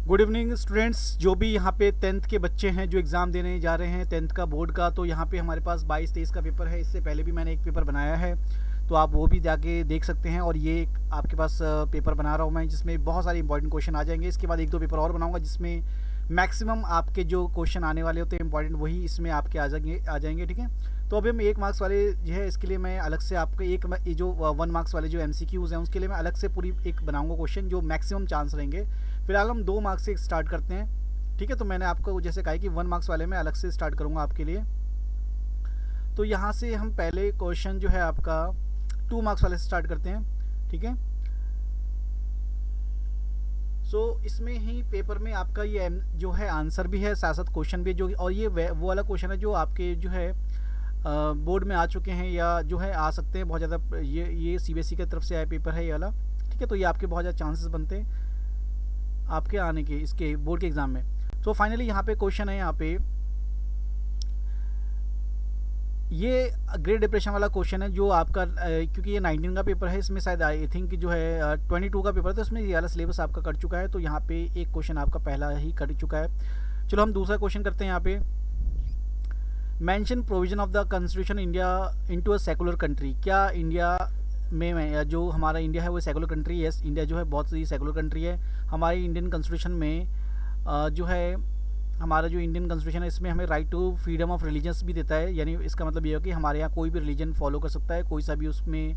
Good evening students, जो भी यहाँ पे 10th के बच्चे हैं जो एग्ज़ाम देने जा रहे हैं 10th का बोर्ड का। तो यहाँ पे हमारे पास 22-23 का पेपर है। इससे पहले भी मैंने एक पेपर बनाया है, तो आप वो भी जाके देख सकते हैं। और ये एक आपके पास पेपर बना रहा हूँ मैं, जिसमें बहुत सारे इंपॉर्टेंट क्वेश्चन आ जाएंगे। इसके बाद एक दो पेपर और बनाऊँगा जिसमें मैक्सिमम आपके जो क्वेश्चन आने वाले होते हैं इंपॉर्टेंट, वही इसमें आपके आ जाएंगे। ठीक है, तो अभी हम 1 मार्क्स वाले जो है इसके लिए मैं अलग से आपको ये जो 1 मार्क्स वाले जो MCQs हैं उसके लिए मैं अलग से पूरी एक बनाऊंगा क्वेश्चन जो मैक्सिमम चांस रहेंगे। फिलहाल हम 2 मार्क्स से स्टार्ट करते हैं। ठीक है, तो मैंने आपको जैसे कहा कि 1 मार्क्स वाले में अलग से स्टार्ट करूँगा आपके लिए। तो यहाँ से हम पहले क्वेश्चन जो है आपका 2 मार्क्स वाले से स्टार्ट करते हैं। ठीक है, इसमें ही पेपर में आपका ये जो है आंसर भी है, साथ साथ क्वेश्चन भी है जो, और ये वो वाला क्वेश्चन है जो आपके जो है बोर्ड में आ चुके हैं या जो है आ सकते हैं बहुत ज़्यादा। ये CBSE की तरफ से आया पेपर है ये वाला। ठीक है, तो ये आपके बहुत ज़्यादा चांसेस बनते हैं आपके आने के इसके बोर्ड के एग्ज़ाम में। तो फाइनली यहाँ पे क्वेश्चन है, यहाँ पे ये ग्रेट डिप्रेशन वाला क्वेश्चन है जो आपका क्योंकि ये 19 का पेपर है, इसमें शायद आई थिंक जो है 22 का पेपर है, तो इसमें ये वाला सिलेबस आपका कट चुका है। तो यहाँ पे एक क्वेश्चन आपका पहला ही कट चुका है। चलो हम दूसरा क्वेश्चन करते हैं। यहाँ पे mention provision of the constitution India into a secular country. क्या इंडिया में जो हमारा इंडिया है वो सेकुलर कंट्री है? इंडिया जो है बहुत सी सेकुलर कंट्री है। हमारी इंडियन कॉन्स्टिट्यूशन में जो है हमारा जो इंडियन कॉन्स्टिट्यूशन है इसमें हमें right to freedom of religions भी देता है। यानी इसका मतलब ये है कि हमारे यहाँ कोई भी रिलीजन फॉलो कर सकता है, कोई सा भी उसमें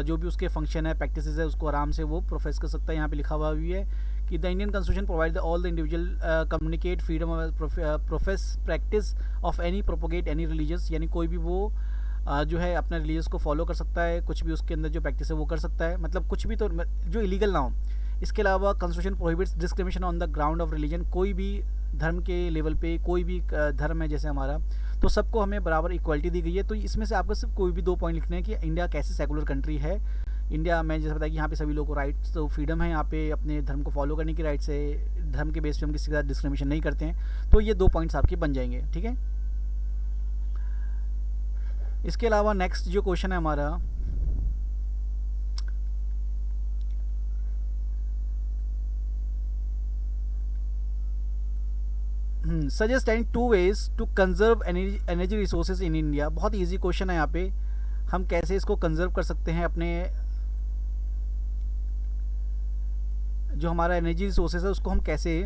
जो भी उसके फंक्शन है, प्रैक्टिसेस है, उसको आराम से वो प्रोफेस कर सकता है। यहाँ पे लिखा हुआ भी है कि the Indian constitution provide all the individual communicate freedom of profess practice of any propagate any religious. यानी कोई भी वो जो है अपना रिलीजियस को फॉलो कर सकता है, कुछ भी उसके अंदर जो प्रैक्टिस है वो कर सकता है, मतलब कुछ भी तो जो इलीगल ना हो। इसके अलावा constitution prohibits discrimination on the ground of religion. कोई भी धर्म के लेवल पे कोई भी धर्म है जैसे हमारा, तो सबको हमें बराबर इक्वालिटी दी गई है। तो इसमें से आपको सिर्फ कोई भी 2 पॉइंट लिखने हैं कि इंडिया कैसे सेकुलर कंट्री है। इंडिया में जैसे बताया कि यहाँ पे सभी लोगों को राइट्स तो फ्रीडम है, यहाँ पे अपने धर्म को फॉलो करने की राइट्स है, धर्म के बेस पे हम किसी का डिस्क्रिमिनेशन नहीं करते हैं। तो ये 2 पॉइंट्स आपके बन जाएंगे। ठीक है, इसके अलावा नेक्स्ट जो क्वेश्चन है हमारा, suggest any 2 ways to conserve energy resources in India. बहुत इजी क्वेश्चन है। यहाँ पे हम कैसे इसको कंजर्व कर सकते हैं, अपने जो हमारा एनर्जी रिसोर्सेज है उसको हम कैसे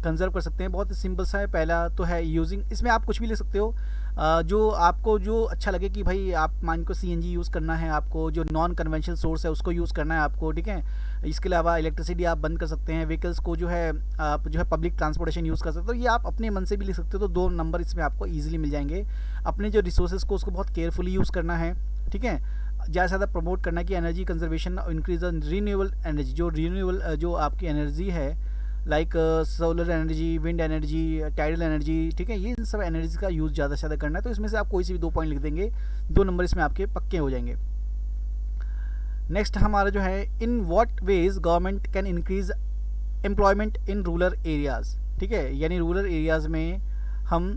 कंजर्व कर सकते हैं। बहुत सिंपल सा है। पहला तो है यूजिंग, इसमें आप कुछ भी ले सकते हो जो आपको जो अच्छा लगे कि भाई आप मान को CNG यूज़ करना है, आपको जो नॉन कन्वेंशनल सोर्स है उसको यूज़ करना है आपको। ठीक है, इसके अलावा इलेक्ट्रिसिटी आप बंद कर सकते हैं, व्हीकल्स को जो है आप जो है पब्लिक ट्रांसपोर्टेशन यूज़ कर सकते हो। तो ये आप अपने मन से भी लिख सकते हो। तो 2 नंबर इसमें आपको ईजिली मिल जाएंगे। अपने जो रिसोर्सेज को उसको बहुत केयरफुली यूज़ करना है। ठीक है, ज़्यादा से ज़्यादा प्रमोट करना है कि energy conservation, increase the renewable energy. जो रीन्यूएबल जो आपकी एनर्जी है like solar energy, wind energy, tidal energy. ठीक है, ये इन सब एनर्जी का यूज़ ज़्यादा से ज़्यादा करना है। तो इसमें से आप कोई सी भी 2 पॉइंट लिख देंगे, 2 नंबर इसमें आपके पक्के हो जाएंगे। नेक्स्ट हमारा जो है, in what ways government can increase employment in rural areas. ठीक है, यानी रूरल एरियाज़ में हम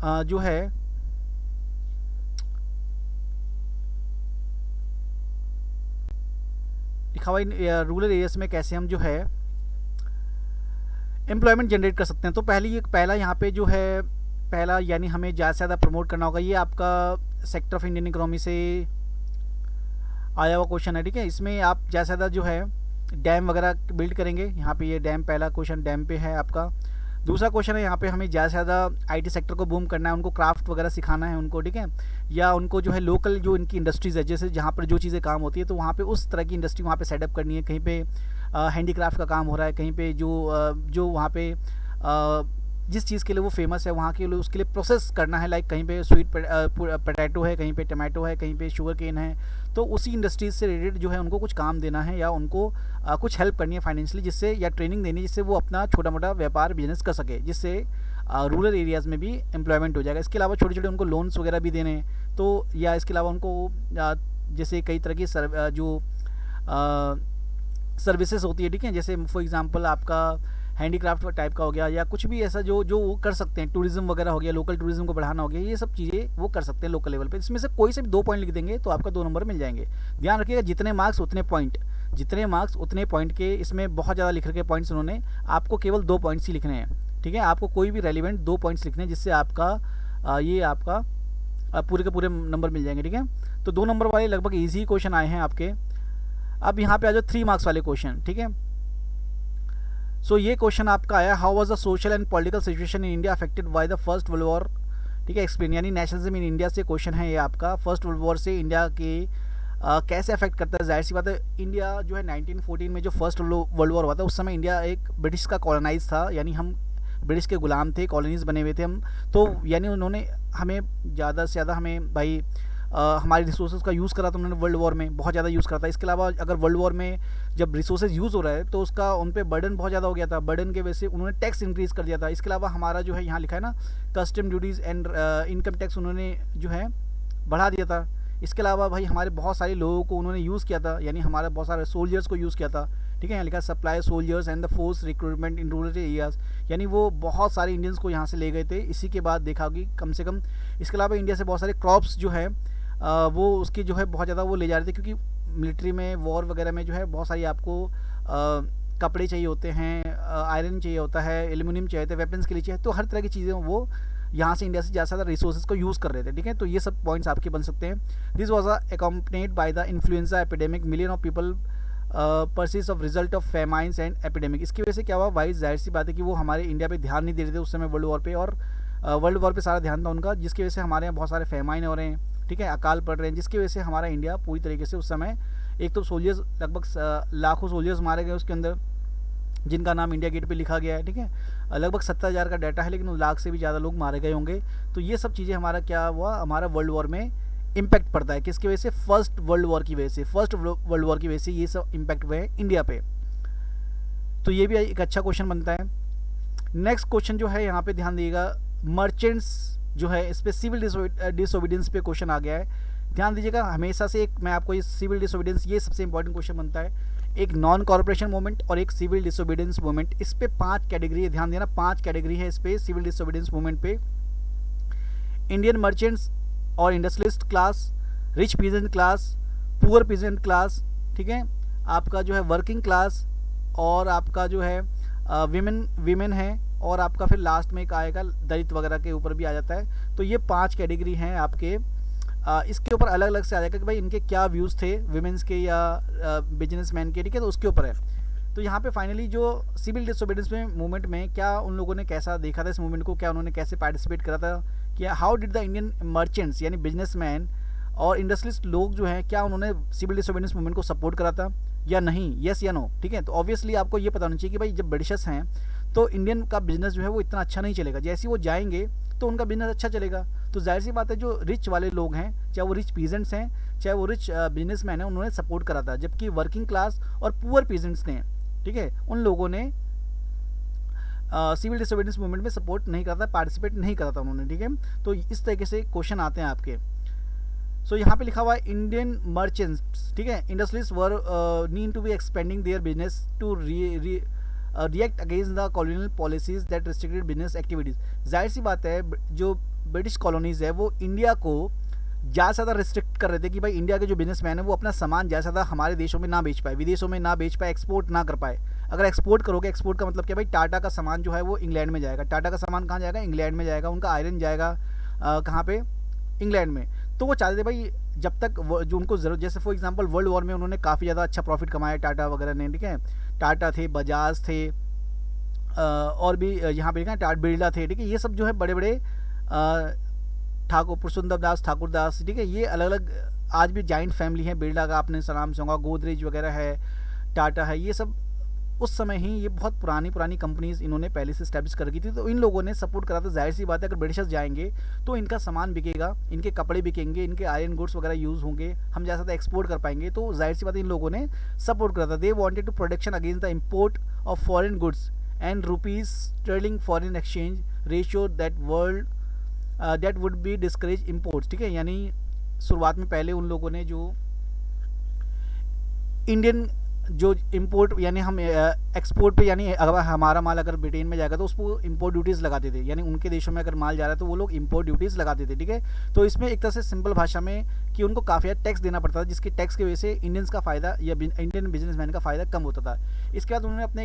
जो है लिखा हुआ रूरल एरियाज़ में कैसे हम जो है एम्प्लॉयमेंट जनरेट कर सकते हैं। तो पहला यहाँ पे जो है पहला यानी हमें ज़्यादा से ज़्यादा प्रमोट करना होगा। ये आपका सेक्टर ऑफ इंडियन इकोनॉमी से आया हुआ क्वेश्चन है। ठीक है, इसमें आप ज़्यादा से ज़्यादा जो है डैम वगैरह बिल्ड करेंगे। यहाँ पे ये डैम, पहला क्वेश्चन डैम पे है आपका। दूसरा क्वेश्चन है यहाँ पे हमें ज़्यादा से ज़्यादा IT सेक्टर को बूम करना है, उनको क्राफ्ट वगैरह सिखाना है उनको। ठीक है, या उनको जो है लोकल जो इनकी इंडस्ट्रीज़ है, जैसे जहाँ पर जो चीज़ें काम होती है तो वहाँ पे उस तरह की इंडस्ट्री वहाँ पे सेटअप करनी है। कहीं पे हैंडीक्राफ्ट का काम हो रहा है, कहीं पे जो वहाँ पे जिस चीज़ के लिए वो फेमस है वहाँ के लिए उसके लिए प्रोसेस करना है। लाइक कहीं पे स्वीट पोटैटो है, कहीं पे टमाटो है, कहीं पे शुगर केन है। तो उसी इंडस्ट्रीज से रिलेटेड जो है उनको कुछ काम देना है या उनको कुछ हेल्प करनी है फाइनेंशियली, जिससे या ट्रेनिंग देनी है जिससे वो अपना छोटा मोटा व्यापार बिजनेस कर सके, जिससे रूरल एरियाज़ में भी एम्प्लॉयमेंट हो जाएगा। इसके अलावा छोटे छोटे उनको लोन्स वगैरह भी देने हैं। तो या इसके अलावा उनको जैसे कई तरह की जो सर्विसेज होती है। ठीक है, जैसे फॉर एग्जांपल आपका हैंडीक्राफ्ट टाइप का हो गया, या कुछ भी ऐसा जो वो कर सकते हैं। टूरिज्म वगैरह हो गया, लोकल टूरिज्म को बढ़ाना हो गया, ये सब चीज़ें वो कर सकते हैं लोकल लेवल पे। इसमें से कोई से भी 2 पॉइंट लिख देंगे तो आपका 2 नंबर मिल जाएंगे। ध्यान रखिएगा, जितने मार्क्स उतने पॉइंट। जितने मार्क्स उतने पॉइंट के, इसमें बहुत ज़्यादा लिख रखे पॉइंट्स उन्होंने, आपको केवल 2 पॉइंट्स ही लिखने हैं, ठीक है। आपको कोई भी रेलिवेंट 2 पॉइंट्स लिखने हैं, जिससे आपका ये आपका पूरे के पूरे नंबर मिल जाएंगे, ठीक है। तो 2 नंबर वाले लगभग ईजी क्वेश्चन आए हैं आपके। अब यहाँ पे आ जाओ 3 मार्क्स वाले क्वेश्चन, ठीक है। सो ये क्वेश्चन आपका आया, how was the social and political situation in India affected by the first world war, ठीक है, एक्सप्लेन, यानी नेशनलिज्म इन इंडिया से क्वेश्चन है ये आपका। फर्स्ट वर्ल्ड वॉर से इंडिया के कैसे अफेक्ट करता है। जाहिर सी बात है, इंडिया जो है 1914 में जो फर्स्ट वर्ल्ड वॉर हुआ था, उस समय इंडिया एक ब्रिटिश का कॉलोनाइज था, यानी हम ब्रिटिश के गुलाम थे, कॉलोनीज बने हुए थे हम। तो यानी उन्होंने हमें ज़्यादा से ज़्यादा हमें भाई हमारे रिसोर्सेज का यूज़ करा था उन्होंने, वर्ल्ड वॉर में बहुत ज़्यादा यूज़ करा था। इसके अलावा अगर वर्ल्ड वॉर में जब रिसोर्सेज यूज़ हो रहा है तो उसका उन पर बर्डन बहुत ज़्यादा हो गया था, बर्डन के वजह से उन्होंने टैक्स इंक्रीज़ कर दिया था। इसके अलावा हमारा जो है यहाँ लिखा है ना, custom duties and income tax उन्होंने जो है बढ़ा दिया था। इसके अलावा भाई हमारे बहुत सारे लोगों को उन्होंने यूज़ किया था, यानी हमारे बहुत सारे सोल्जर्स को यूज़ किया था, ठीक है। यहाँ लिखा supply soldiers and the force recruitment in rural areas, यानी वो बहुत सारे इंडियंस को यहाँ से ले गए थे। इसी के बाद देखा कि कम से कम, इसके अलावा इंडिया से बहुत सारे क्रॉप्स जो है वो उसकी जो है बहुत ज़्यादा वो ले जा रहे थे, क्योंकि मिलिट्री में वॉर वगैरह में जो है बहुत सारी आपको कपड़े चाहिए होते हैं, आयरन चाहिए होता है, एल्यूमिनियम चाहिए होता है, वेपन्स के लिए चाहिए, तो हर तरह की चीज़ें वो यहाँ से इंडिया से ज़्यादा रिसोर्सेज को यूज़ कर रहे थे, ठीक है। तो ये सब पॉइंट्स आपके बन सकते हैं। This was accompanied by the influenza epidemic, million of people persists of result of famines and epidemic. इसकी वजह से क्या हुआ भाई, जाहिर सी बात है कि वो हमारे इंडिया पे ध्यान नहीं दे रहे थे उस समय वर्ल्ड वॉर पे, और वर्ल्ड वॉर पे सारा ध्यान था उनका, जिसकी वजह से हमारे यहाँ बहुत सारे फेमाइन हो रहे हैं, ठीक है, अकाल पड़ रहे हैं, जिसकी वजह से हमारा इंडिया पूरी तरीके से उस समय, एक तो सोल्जर्स लगभग लाखों सोल्जर्स मारे गए उसके अंदर, जिनका नाम इंडिया गेट पे लिखा गया है, ठीक है। लगभग 70,000 का डाटा है, लेकिन उन लाख से भी ज़्यादा लोग मारे गए होंगे। तो ये सब चीज़ें हमारा क्या हुआ, हमारा वर्ल्ड वॉर में इम्पैक्ट पड़ता है, किसकी वजह से, फर्स्ट वर्ल्ड वॉर की वजह से, फर्स्ट वर्ल्ड वॉर की वजह से ये सब इम्पैक्ट हुए हैं इंडिया पे। तो ये भी एक अच्छा क्वेश्चन बनता है। नेक्स्ट क्वेश्चन जो है यहाँ पे ध्यान दिएगा, मर्चेंट्स जो है, इस पर सिविल डिसोबीडियंस पे क्वेश्चन आ गया है। ध्यान दीजिएगा, हमेशा से एक मैं आपको ये सिविल डिसोबीडियंस, ये सबसे इंपॉर्टेंट क्वेश्चन बनता है। एक नॉन कॉर्पोरेशन मूवमेंट और एक सिविल डिसोबीडियंस मूवमेंट, इस पे 5 कैटेगरी है, ध्यान देना 5 कैटेगरी है इस पे सिविल डिसोबीडियंस मूवमेंट पे। इंडियन मर्चेंट्स और industrialist class, rich peasant class, poor peasant class, ठीक है, आपका जो है वर्किंग क्लास, और आपका जो है विमेन है, और आपका फिर लास्ट में एक आएगा दलित वगैरह के ऊपर भी आ जाता है। तो ये 5 कैटेगरी हैं आपके। इसके ऊपर अलग अलग से आ जाएगा कि भाई इनके क्या व्यूज़ थे विमेंस के या बिजनेसमैन के, ठीक है, तो उसके ऊपर है। तो यहाँ पे फाइनली जो सिविल डिसोबीडियंस में मूवमेंट में क्या उन लोगों ने कैसा देखा था इस मूवमेंट को, क्या उन्होंने कैसे पार्टिसिपेट करा था, कि how did the Indian merchants यानी बिजनेसमैन और इंडस्ट्रियलिस्ट लोग जो हैं, क्या उन्होंने सिविल डिसोबीडियंस मूवमेंट को सपोर्ट करा था या नहीं, येस या नो, ठीक है। तो ऑब्वियसली आपको ये पता होना चाहिए कि भाई जब ब्रिटिशर्स हैं तो इंडियन का बिजनेस जो है वो इतना अच्छा नहीं चलेगा, जैसे वो जाएंगे तो उनका बिजनेस अच्छा चलेगा। तो जाहिर सी बात है जो रिच वाले लोग हैं, चाहे वो रिच पीजेंट्स हैं, चाहे वो रिच बिजनेसमैन हैं, उन्होंने सपोर्ट करा था, जबकि वर्किंग क्लास और पुअर पीजेंट्स ने, ठीक है, उन लोगों ने सिविल डिसोबीडियंस मूवमेंट में सपोर्ट नहीं करा था, पार्टिसिपेट नहीं करा था उन्होंने, ठीक है। तो इस तरीके से क्वेश्चन आते हैं आपके। सो यहाँ पे लिखा हुआ है इंडियन मर्चेंट्स, ठीक है, industries were need to be expanding their business to react against the colonial policies that restricted business activities. जाहिर सी बात है जो ब्रिटिश कॉलोनीज़ है वो इंडिया को ज़्यादा से ज़्यादा रिस्ट्रिक्ट कर रहे थे कि भाई इंडिया के जो बिजनेसमैन है वो अपना सामान ज़्यादा से ज़्यादा हमारे देशों में ना बेच पाए, विदेशों में ना बेच पाए, एक्सपोर्ट ना कर पाए। अगर एक्सपोर्ट करोगे, एक्सपोर्ट का मतलब क्या भाई, टाटा का सामान जो है वो इंग्लैंड में जाएगा, टाटा का सामान कहाँ जाएगा, इंग्लैंड में जाएगा, उनका आयरन जाएगा कहाँ पे, इंग्लैंड में। तो वो चाहते थे भाई जब तक जो उनको ज़रूरत, जैसे फॉर एग्जांपल वर्ल्ड वॉर में उन्होंने काफ़ी ज़्यादा अच्छा प्रॉफिट कमाया टाटा वगैरह ने, ठीक है, टाटा थे, बजाज थे, और भी यहाँ पे लिखा टाटा बिरला थे, ठीक है, ये सब जो है बड़े बड़े ठाकुर पुरुषोत्तम दास, ठाकुर दास, ठीक है, ये अलग अलग आज भी जॉइंट फैमिली है। बिरला का आपने नाम सुना, गोदरेज वगैरह है, टाटा है, ये सब उस समय ही ये बहुत पुरानी कंपनीज इन्होंने पहले से स्टैब्लिश कर रखी थी। तो इन लोगों ने सपोर्ट करा था। जाहिर सी बात है अगर ब्रिटिशर्स जाएंगे तो इनका सामान बिकेगा, इनके कपड़े बिकेंगे, इनके आयरन गुड्स वगैरह यूज़ होंगे, हम जैसा था एक्सपोर्ट कर पाएंगे। तो जाहिर सी बात है इन लोगों ने सपोर्ट करा था। They wanted to protection against the import of foreign goods and rupees sterling foreign exchange ratio that would be discourage imports, ठीक है। यानी शुरुआत में पहले उन लोगों ने जो इंडियन जो इंपोर्ट यानी हम एक्सपोर्ट पे, यानी अगर हमारा माल अगर ब्रिटेन में जाएगा तो उसको इंपोर्ट ड्यूटीज़ लगाते थे, यानी उनके देशों में अगर माल जा रहा है तो वो लोग इंपोर्ट ड्यूटीज़ लगाते थे, ठीक है। तो इसमें एक तरह से सिंपल भाषा में कि उनको काफ़ी ज़्यादा टैक्स देना पड़ता था, जिसके टैक्स की वजह से इंडियंस का फ़ायदा या इंडियन बिजनेसमैन का फ़ायदा कम होता था। इसके बाद उन्होंने अपने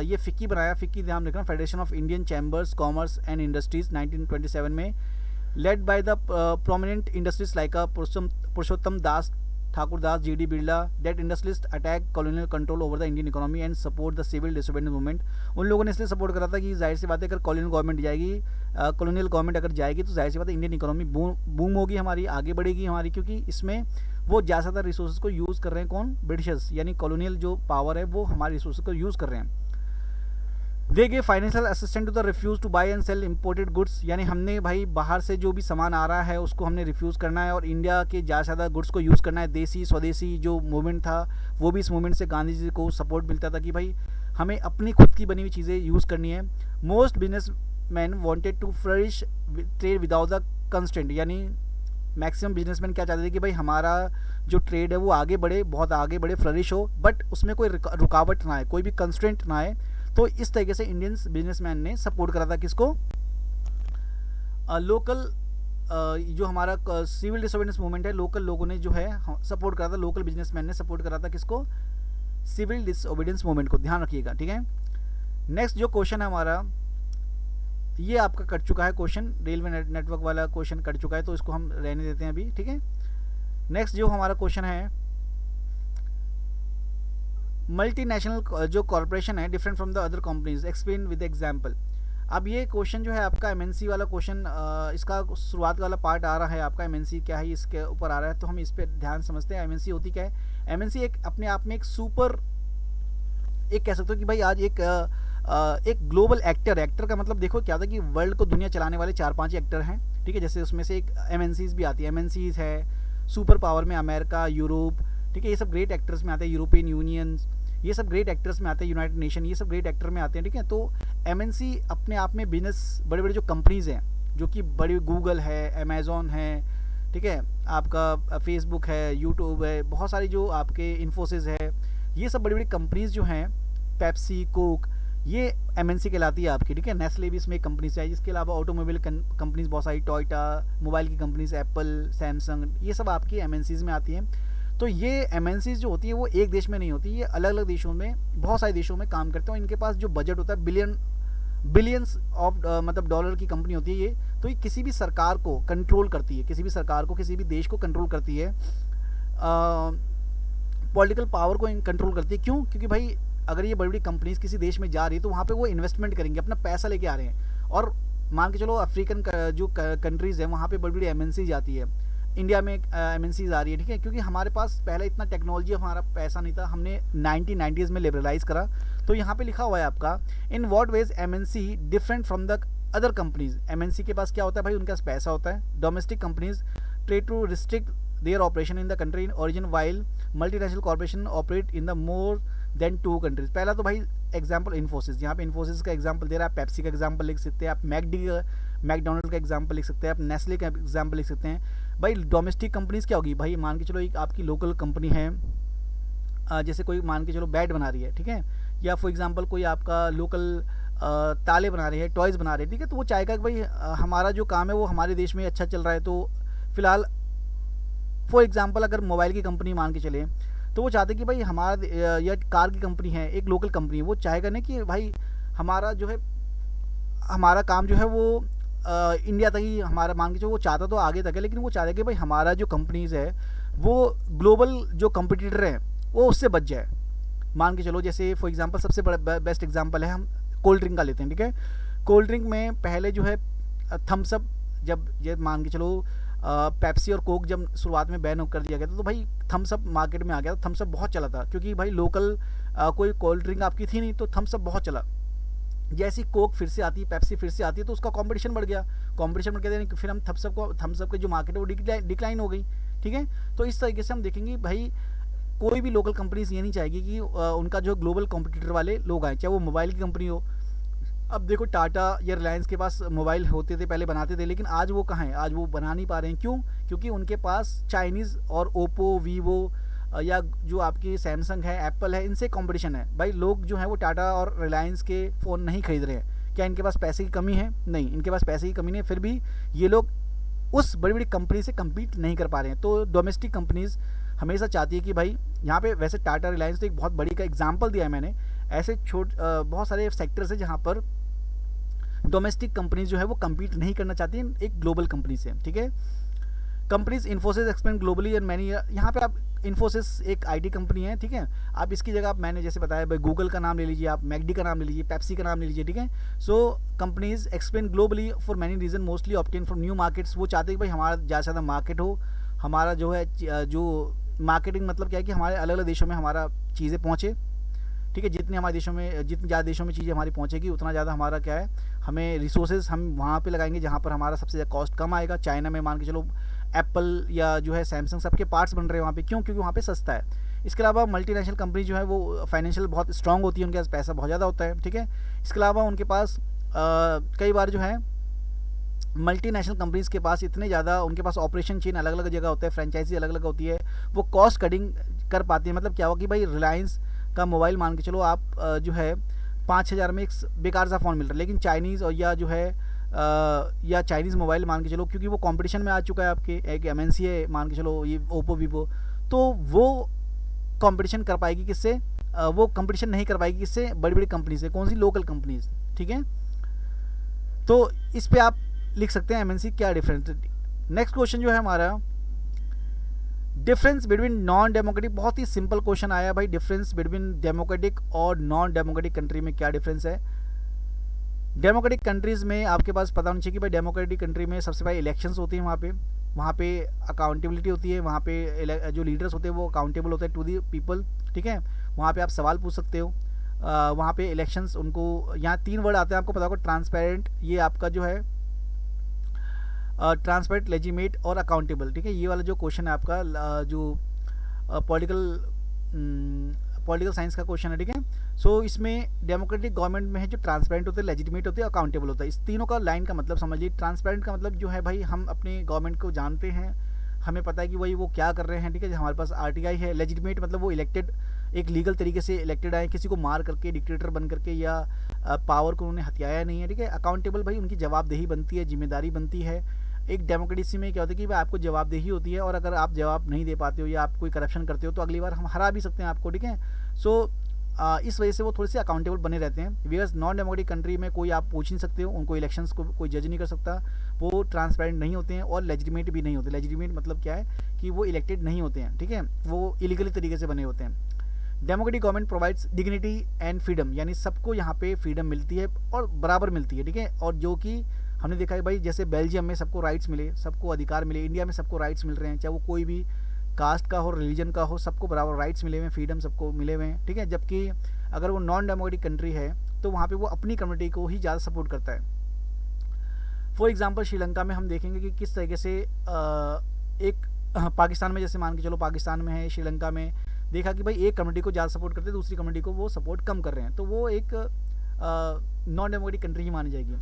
ये फ़िक्की बनाया, फ़िक्की ध्यान रखना, Federation of Indian Chambers Commerce and Industries 1927 में, led by the prominent industries like Purushottam Das Thakur Das, G D Birla, that industrialist attack colonial control over the Indian economy and support the civil disobedience movement. उन लोगों ने इसलिए support करा था कि जाहिर सी बात है अगर कॉलोनियल गवर्नमेंट जाएगी, कॉलोनियल गवर्नमेंट अगर जाएगी तो जाहिर सी बात है इंडियन इकोनॉमी बूम होगी, हमारी आगे बढ़ेगी हमारी, क्योंकि इसमें वो ज़्यादातर रिसोर्स को यूज़ कर रहे हैं कौन, ब्रिटिशर्स, यानी कॉलोनियल जो पावर है वो हमारे रिसोर्स को यूज़ कर रहे हैं। They gave financial assistant to the refuse to buy and sell imported goods, यानी हमने भाई बाहर से जो भी सामान आ रहा है उसको हमने रिफ्यूज़ करना है और इंडिया के ज़्यादा से ज़्यादा गुड्स को यूज़ करना है। देसी स्वदेशी जो मूवमेंट था वो भी इस मूवमेंट से गांधी जी को सपोर्ट मिलता था कि भाई हमें अपनी खुद की बनी हुई चीज़ें यूज़ करनी है। Most business man wanted to flourish trade without the constant, यानी मैक्सिमम बिजनेसमैन क्या चाहते थे कि भाई हमारा जो ट्रेड है वो आगे बढ़े, बहुत आगे बढ़े, फ्लरिश हो, बट उसमें कोई रुकावट ना आए, कोई भी कंस्ट्रेंट ना आए। तो इस तरीके से इंडियन बिजनेसमैन ने सपोर्ट करा था किसको, लोकल जो हमारा सिविल डिसोबीडियंस मूवमेंट है, लोकल लोगों ने जो है सपोर्ट करा था, लोकल बिजनेसमैन ने सपोर्ट करा था किसको, सिविल डिसोबीडियंस मूवमेंट को, ध्यान रखिएगा, ठीक है। नेक्स्ट जो क्वेश्चन है हमारा, ये आपका कट चुका है क्वेश्चन, रेलवे नेटवर्क वाला क्वेश्चन कट चुका है तो इसको हम रहने देते हैं अभी, ठीक है। नेक्स्ट जो हमारा क्वेश्चन है, मल्टीनेशनल जो कॉर्पोरेशन है different from the other companies, explain with example. अब ये क्वेश्चन जो है आपका एमएनसी वाला क्वेश्चन, इसका शुरुआत वाला पार्ट आ रहा है आपका, एमएनसी क्या है इसके ऊपर आ रहा है, तो हम इस पर ध्यान समझते हैं। एमएनसी होती क्या है, एमएनसी एक अपने आप में एक सुपर, एक कह सकते हो कि भाई आज एक ग्लोबल एक्टर का मतलब देखो क्या होता है कि वर्ल्ड को दुनिया चलाने वाले 4-5 एक्टर हैं, ठीक है। जैसे उसमें से एक एमएनसीज भी आती है, एमएनसीज है सुपर पावर में अमेरिका, यूरोप, ठीक है, ये सब ग्रेट एक्टर्स में आते हैं, यूरोपियन यूनियन, ये सब ग्रेट एक्टर्स में आते हैं, यूनाइटेड नेशन, ये सब ग्रेट एक्टर में आते हैं, ठीक है। तो एमएनसी अपने आप में बिजनेस, बड़े बड़े जो कंपनीज़ हैं, जो कि बड़ी, गूगल है, अमेज़ॉन है, ठीक है, आपका फेसबुक है, यूट्यूब है, बहुत सारी जो आपके इन्फोसिस है, ये सब बड़ी बड़ी कंपनीज़ जो हैं, पेप्सी, कोक, ये एमएनसी कहलाती है आपकी, ठीक है। नेस्ले भी इसमें कंपनी से है, इसके अलावा ऑटोमोबाइल कंपनीज बहुत सारी, टोयोटा, मोबाइल की कंपनीज, एप्पल, सैमसंग, ये सब आपकी एमएनसीज में आती हैं। तो ये एमएनसीज जो होती है वो एक देश में नहीं होती, ये अलग अलग देशों में, बहुत सारे देशों में काम करते हैं। इनके पास जो बजट होता है बिलियंस ऑफ मतलब डॉलर की कंपनी होती है ये। तो ये किसी भी सरकार को कंट्रोल करती है, किसी भी सरकार को, किसी भी देश को कंट्रोल करती है, पॉलिटिकल पावर को कंट्रोल करती है। क्यों? क्योंकि भाई अगर ये बड़ी बड़ी कंपनीज किसी देश में जा रही है तो वहाँ पे वो इन्वेस्टमेंट करेंगे, अपना पैसा लेके आ रहे हैं। और मान के चलो अफ्रीकन जो कंट्रीज़ हैं वहाँ पे बड़ी बड़ी एमएनसी जाती है, इंडिया में एमएनसीज आ रही है, ठीक है। क्योंकि हमारे पास पहले इतना टेक्नोलॉजी, हमारा पैसा नहीं था, हमने 1990s में लिबरलाइज करा। तो यहाँ पे लिखा हुआ है आपका, in what ways MNC different from the other companies. MNC के पास क्या होता है भाई, उनके पास पैसा होता है। Domestic companies trade to restrict their operation in the country in origin, while multinational corporation operate in the more than 2 countries. पहला तो भाई एग्जाम्पल इन्फोसिस, यहाँ पे इन्फोसिस का एग्जाम्पल दे रहा है, पेप्सी का एग्जाम्पल लिख सकते हैं आप, मैकडोनल्ड का एग्जाम्पल लिख सकते हैं आप, नेस्ले का एग्जाम्पल लिख सकते हैं। भाई डोमेस्टिक कंपनीज क्या होगी, भाई मान के चलो एक आपकी लोकल कंपनी है, जैसे कोई मान के चलो बैट बना रही है, ठीक है, या फॉर एग्जांपल कोई आपका लोकल ताले बना रही है, टॉयज़ बना रही है, ठीक है। तो वो चाहेगा कि भाई हमारा जो काम है वो हमारे देश में अच्छा चल रहा है। तो फिलहाल फॉर एग्जांपल अगर मोबाइल की कंपनी मान के चले तो वो चाहते कि भाई हमारा, या कार की कंपनी है, एक लोकल कंपनी है, वो चाहेगा ना कि भाई हमारा जो है, हमारा काम जो है वो इंडिया तक ही हमारा, मान के चलो वो चाहता तो आगे तक है, लेकिन वो चाहता है कि भाई हमारा जो कंपनीज़ है वो ग्लोबल जो कंपटीटर हैं वो उससे बच जाए। मान के चलो जैसे फॉर एग्जांपल सबसे बड़ा बेस्ट एग्जांपल है, हम कोल्ड ड्रिंक का लेते हैं, ठीक है। कोल्ड ड्रिंक में पहले जो है थम्स अप, जब मान के चलो पेप्सी और कोक जब शुरुआत में बैन कर दिया गया था तो भाई थम्स अप मार्केट में आ गया, थम्स अप बहुत चला था, क्योंकि भाई लोकल कोई कोल्ड ड्रिंक आपकी थी नहीं, तो थम्स अप बहुत चला। जैसी कोक फिर से आती है, पेप्सी फिर से आती है, तो उसका कंपटीशन बढ़ गया, कंपटीशन बढ़ गया, फिर हम थम्स अप की जो मार्केट है वो डिक्लाइन हो गई, ठीक है। तो इस तरीके से हम देखेंगे भाई कोई भी लोकल कंपनीज ये नहीं चाहेगी कि उनका जो ग्लोबल कॉम्पिटिटर वाले लोग आए, चाहे वो मोबाइल की कंपनी हो। अब देखो टाटा या रिलायंस के पास मोबाइल होते थे, पहले बनाते थे, लेकिन आज वो कहाँ हैं, आज वो बना नहीं पा रहे हैं। क्यों? क्योंकि उनके पास चाइनीज़ और ओप्पो, वीवो, या जो आपकी सैमसंग है, एप्पल है, इनसे कंपटीशन है भाई। लोग जो है वो टाटा और रिलायंस के फ़ोन नहीं खरीद रहे हैं। क्या इनके पास पैसे की कमी है? नहीं, इनके पास पैसे की कमी नहीं है, फिर भी ये लोग उस बड़ी बड़ी कंपनी से कम्पीट नहीं कर पा रहे हैं। तो डोमेस्टिक कंपनीज़ हमेशा चाहती है कि भाई यहाँ पे, वैसे टाटा रिलायंस तो एक बहुत बड़ी का एग्जाम्पल दिया है मैंने, ऐसे बहुत सारे सेक्टर्स है जहाँ पर डोमेस्टिक कंपनीज जो है वो कम्पीट नहीं करना चाहती हैं एक ग्लोबल कंपनी से, ठीक है। Companies Infosys expand globally and many, यहाँ पे आप इन्फोसिस एक आईटी कंपनी है, ठीक है। आप इसकी जगह आप, मैंने जैसे बताया भाई, गूगल का नाम ले लीजिए, आप मैकडी का नाम ले लीजिए, पेप्सी का नाम ले लीजिए, ठीक है। So companies expand globally for many reason, mostly obtain from new markets. वो चाहते हैं कि भाई हमारा ज़्यादा से ज़्यादा मार्केट हो, हमारा जो है जो मार्केटिंग मतलब क्या है कि हमारे अलग अलग देशों में हमारा चीज़ें पहुँचे, ठीक है। जितनी हमारे देशों में, जितनी ज़्यादा देशों में चीज़ें हमारी पहुँचेगी उतना ज़्यादा हमारा क्या है, हमें रिसोर्सेज हम वहाँ पे लगाएंगे जहाँ पर हमारा सबसे ज़्यादा कॉस्ट कम आएगा। चाइना में मान के चलो एप्पल या जो है सैमसंग, सबके पार्ट्स बन रहे हैं वहाँ पे, क्यों? क्योंकि वहाँ पे सस्ता है। इसके अलावा मल्टीनेशनल कंपनी जो है वो फाइनेंशियल बहुत स्ट्रांग होती है, उनके पास पैसा बहुत ज़्यादा होता है, ठीक है। इसके अलावा उनके पास कई बार जो है मल्टीनेशनल कंपनीज़ के पास इतने ज़्यादा, उनके पास ऑपरेशन चेन अलग अलग जगह होता है, फ्रेंचाइजी अलग अलग होती है, वो कॉस्ट कटिंग कर पाती है। मतलब क्या हुआ कि भाई रिलायंस का मोबाइल मान के चलो आप जो है 5,000 में एक बेकार सा फ़ोन मिल रहा है, लेकिन चाइनीज़ और या जो है या चाइनीज़ मोबाइल मान के चलो, क्योंकि वो कंपटीशन में आ चुका है, आपके एक एमएनसी है मान के चलो ये ओप्पो वीवो, तो वो कंपटीशन कर पाएगी किससे? वो कंपटीशन नहीं कर पाएगी किससे? बड़ी बड़ी कंपनी से। कौन सी? लोकल कंपनीज, ठीक है। तो इस पे आप लिख सकते हैं एमएनसी क्या डिफरेंस। नेक्स्ट क्वेश्चन जो है हमारा, डिफरेंस बिटवीन नॉन डेमोक्रेटिक, बहुत ही सिंपल क्वेश्चन आया भाई। डिफरेंस बिटवीन डेमोक्रेटिक और नॉन डेमोक्रेटिक कंट्री में क्या डिफरेंस है? डेमोक्रेटिक कंट्रीज़ में आपके पास पता होना चाहिए कि भाई डेमोक्रेटिक कंट्री में सबसे पहले इलेक्शंस होती हैं, वहाँ पे अकाउंटेबिलिटी होती है, वहाँ पे जो लीडर्स होते हैं वो अकाउंटेबल होते हैं टू दी पीपल, ठीक है। वहाँ पे आप सवाल पूछ सकते हो। वहाँ पे इलेक्शंस, उनको यहाँ 3 वर्ड आते हैं, आपको पता होगा। ट्रांसपेरेंट, ये आपका जो है ट्रांसपेरेंट, लेजिमेट और अकाउंटेबल, ठीक है। ये वाला जो क्वेश्चन है आपका जो पॉलिटिकल साइंस का क्वेश्चन है, ठीक है। सो इसमें डेमोक्रेटिक गवर्नमेंट में है जो ट्रांसपेरेंट होते हैं, लेजिटिमेट होते हैं, अकाउंटेबल होता है। इस तीनों का लाइन का मतलब समझिए। ट्रांसपेरेंट का मतलब जो है भाई, हम अपने गवर्नमेंट को जानते हैं, हमें पता है कि वही वो क्या कर रहे हैं, ठीक है। हमारे पास आरटीआई है। लेजिटिमेट मतलब वो इलेक्टेड, एक लीगल तरीके से इलेक्टेड आए, किसी को मार करके, डिक्टेटर बन करके, या पावर को उन्होंने हथियाया नहीं है, ठीक है। अकाउंटेबल भाई उनकी जवाबदेही बनती है, जिम्मेदारी बनती है। एक डेमोक्रेसी में क्या होता है कि भाई आपको जवाबदेही होती है, और अगर आप जवाब नहीं दे पाते हो या आप कोई करप्शन करते हो तो अगली बार हम हरा भी सकते हैं आपको, ठीक है। सो इस वजह से वो थोड़े से अकाउंटेबल बने रहते हैं। वेयर्स नॉन डेमोक्रेटिक कंट्री में कोई आप पूछ नहीं सकते हो, उनको इलेक्शंस को कोई जज नहीं कर सकता, वो ट्रांसपेरेंट नहीं होते हैं और लेजिटिमेट भी नहीं होते। लेजिटिमेट मतलब क्या है कि वो इलेक्टेड नहीं होते हैं, ठीक है, वो इलीगली तरीके से बने होते हैं। Democratic government provides dignity and freedom, यानी सबको यहाँ पे फ्रीडम मिलती है और बराबर मिलती है, ठीक है। और जो कि हमने देखा है भाई, जैसे बेल्जियम में सबको राइट्स मिले, सबको अधिकार मिले, इंडिया में सबको राइट्स मिल रहे हैं, चाहे वो कोई भी कास्ट का हो, रिलीजन का हो, सबको बराबर राइट्स मिले हुए हैं, फ्रीडम सबको मिले हुए हैं, ठीक है। जबकि अगर वो नॉन डेमोक्रेटिक कंट्री है तो वहाँ पे वो अपनी कम्युनिटी को ही ज़्यादा सपोर्ट करता है। फॉर एग्जांपल श्रीलंका में हम देखेंगे कि किस तरीके से एक पाकिस्तान में, जैसे मान के चलो पाकिस्तान में है, श्रीलंका में देखा कि भाई एक कम्युनिटी को ज़्यादा सपोर्ट करते हैं, दूसरी कम्युनिटी को वो सपोर्ट कम कर रहे हैं, तो वो एक नॉन डेमोक्रेटिक कंट्री ही मानी जाएगी।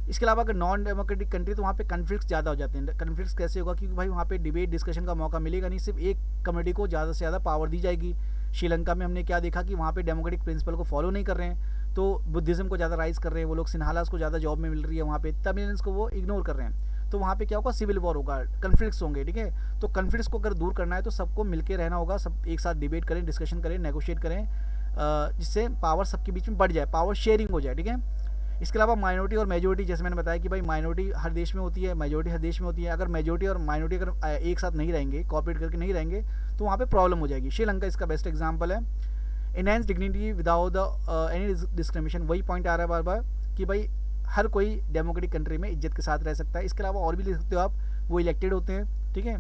इसके अलावा अगर नॉन डेमोक्रेटिक कंट्री तो वहाँ पे कन्फ्लिक्ट्स ज़्यादा हो जाते हैं। कन्फ्लिक्ट्स कैसे होगा? क्योंकि भाई वहाँ पे डिबेट डिस्कशन का मौका मिलेगा नहीं, सिर्फ एक कम्युनिटी को ज़्यादा से ज़्यादा पावर दी जाएगी। श्रीलंका में हमने क्या देखा कि वहाँ पे डेमोक्रेटिक प्रिंसिपल को फॉलो नहीं कर रहे हैं, तो बुद्धिज़्म को ज़्यादा राइज कर रहे हैं वो लोग, सिन्हालास को ज़्यादा जॉब में मिल रही है, वहाँ पे तमिलियंस को वो इग्नोर कर रहे हैं, तो वहाँ पे क्या होगा? सिविल वॉर होगा, कन्फ्लिक्ट्स होंगे, ठीक है। तो कन्फ्लिक्ट्स को अगर दूर करना है तो सबको मिलकर रहना होगा, सब एक साथ डिबेट करें, डिस्कशन करें, नेगोशिएट करें, जिससे पावर सबके बीच में बढ़ जाए, पावर शेयरिंग हो जाए, ठीक है। इसके अलावा माइनॉरिटी और मेजोरिटी, जैसे मैंने बताया कि भाई माइनॉरिटी हर देश में होती है, मेजोरिटी हर देश में होती है। अगर मेजोरिटी और माइनॉरिटी अगर एक साथ नहीं रहेंगे, कॉपरेट करके नहीं रहेंगे, तो वहाँ पे प्रॉब्लम हो जाएगी। श्रीलंका इसका बेस्ट एग्जांपल है। Enhance dignity without the any discrimination, वही पॉइंट आ रहा है बार बार कि भाई हर कोई डेमोक्रेटिक कंट्री में इज्जत के साथ रह सकता है। इसके अलावा और भी लिख सकते हो आप, वो इलेक्टेड होते हैं, ठीक है।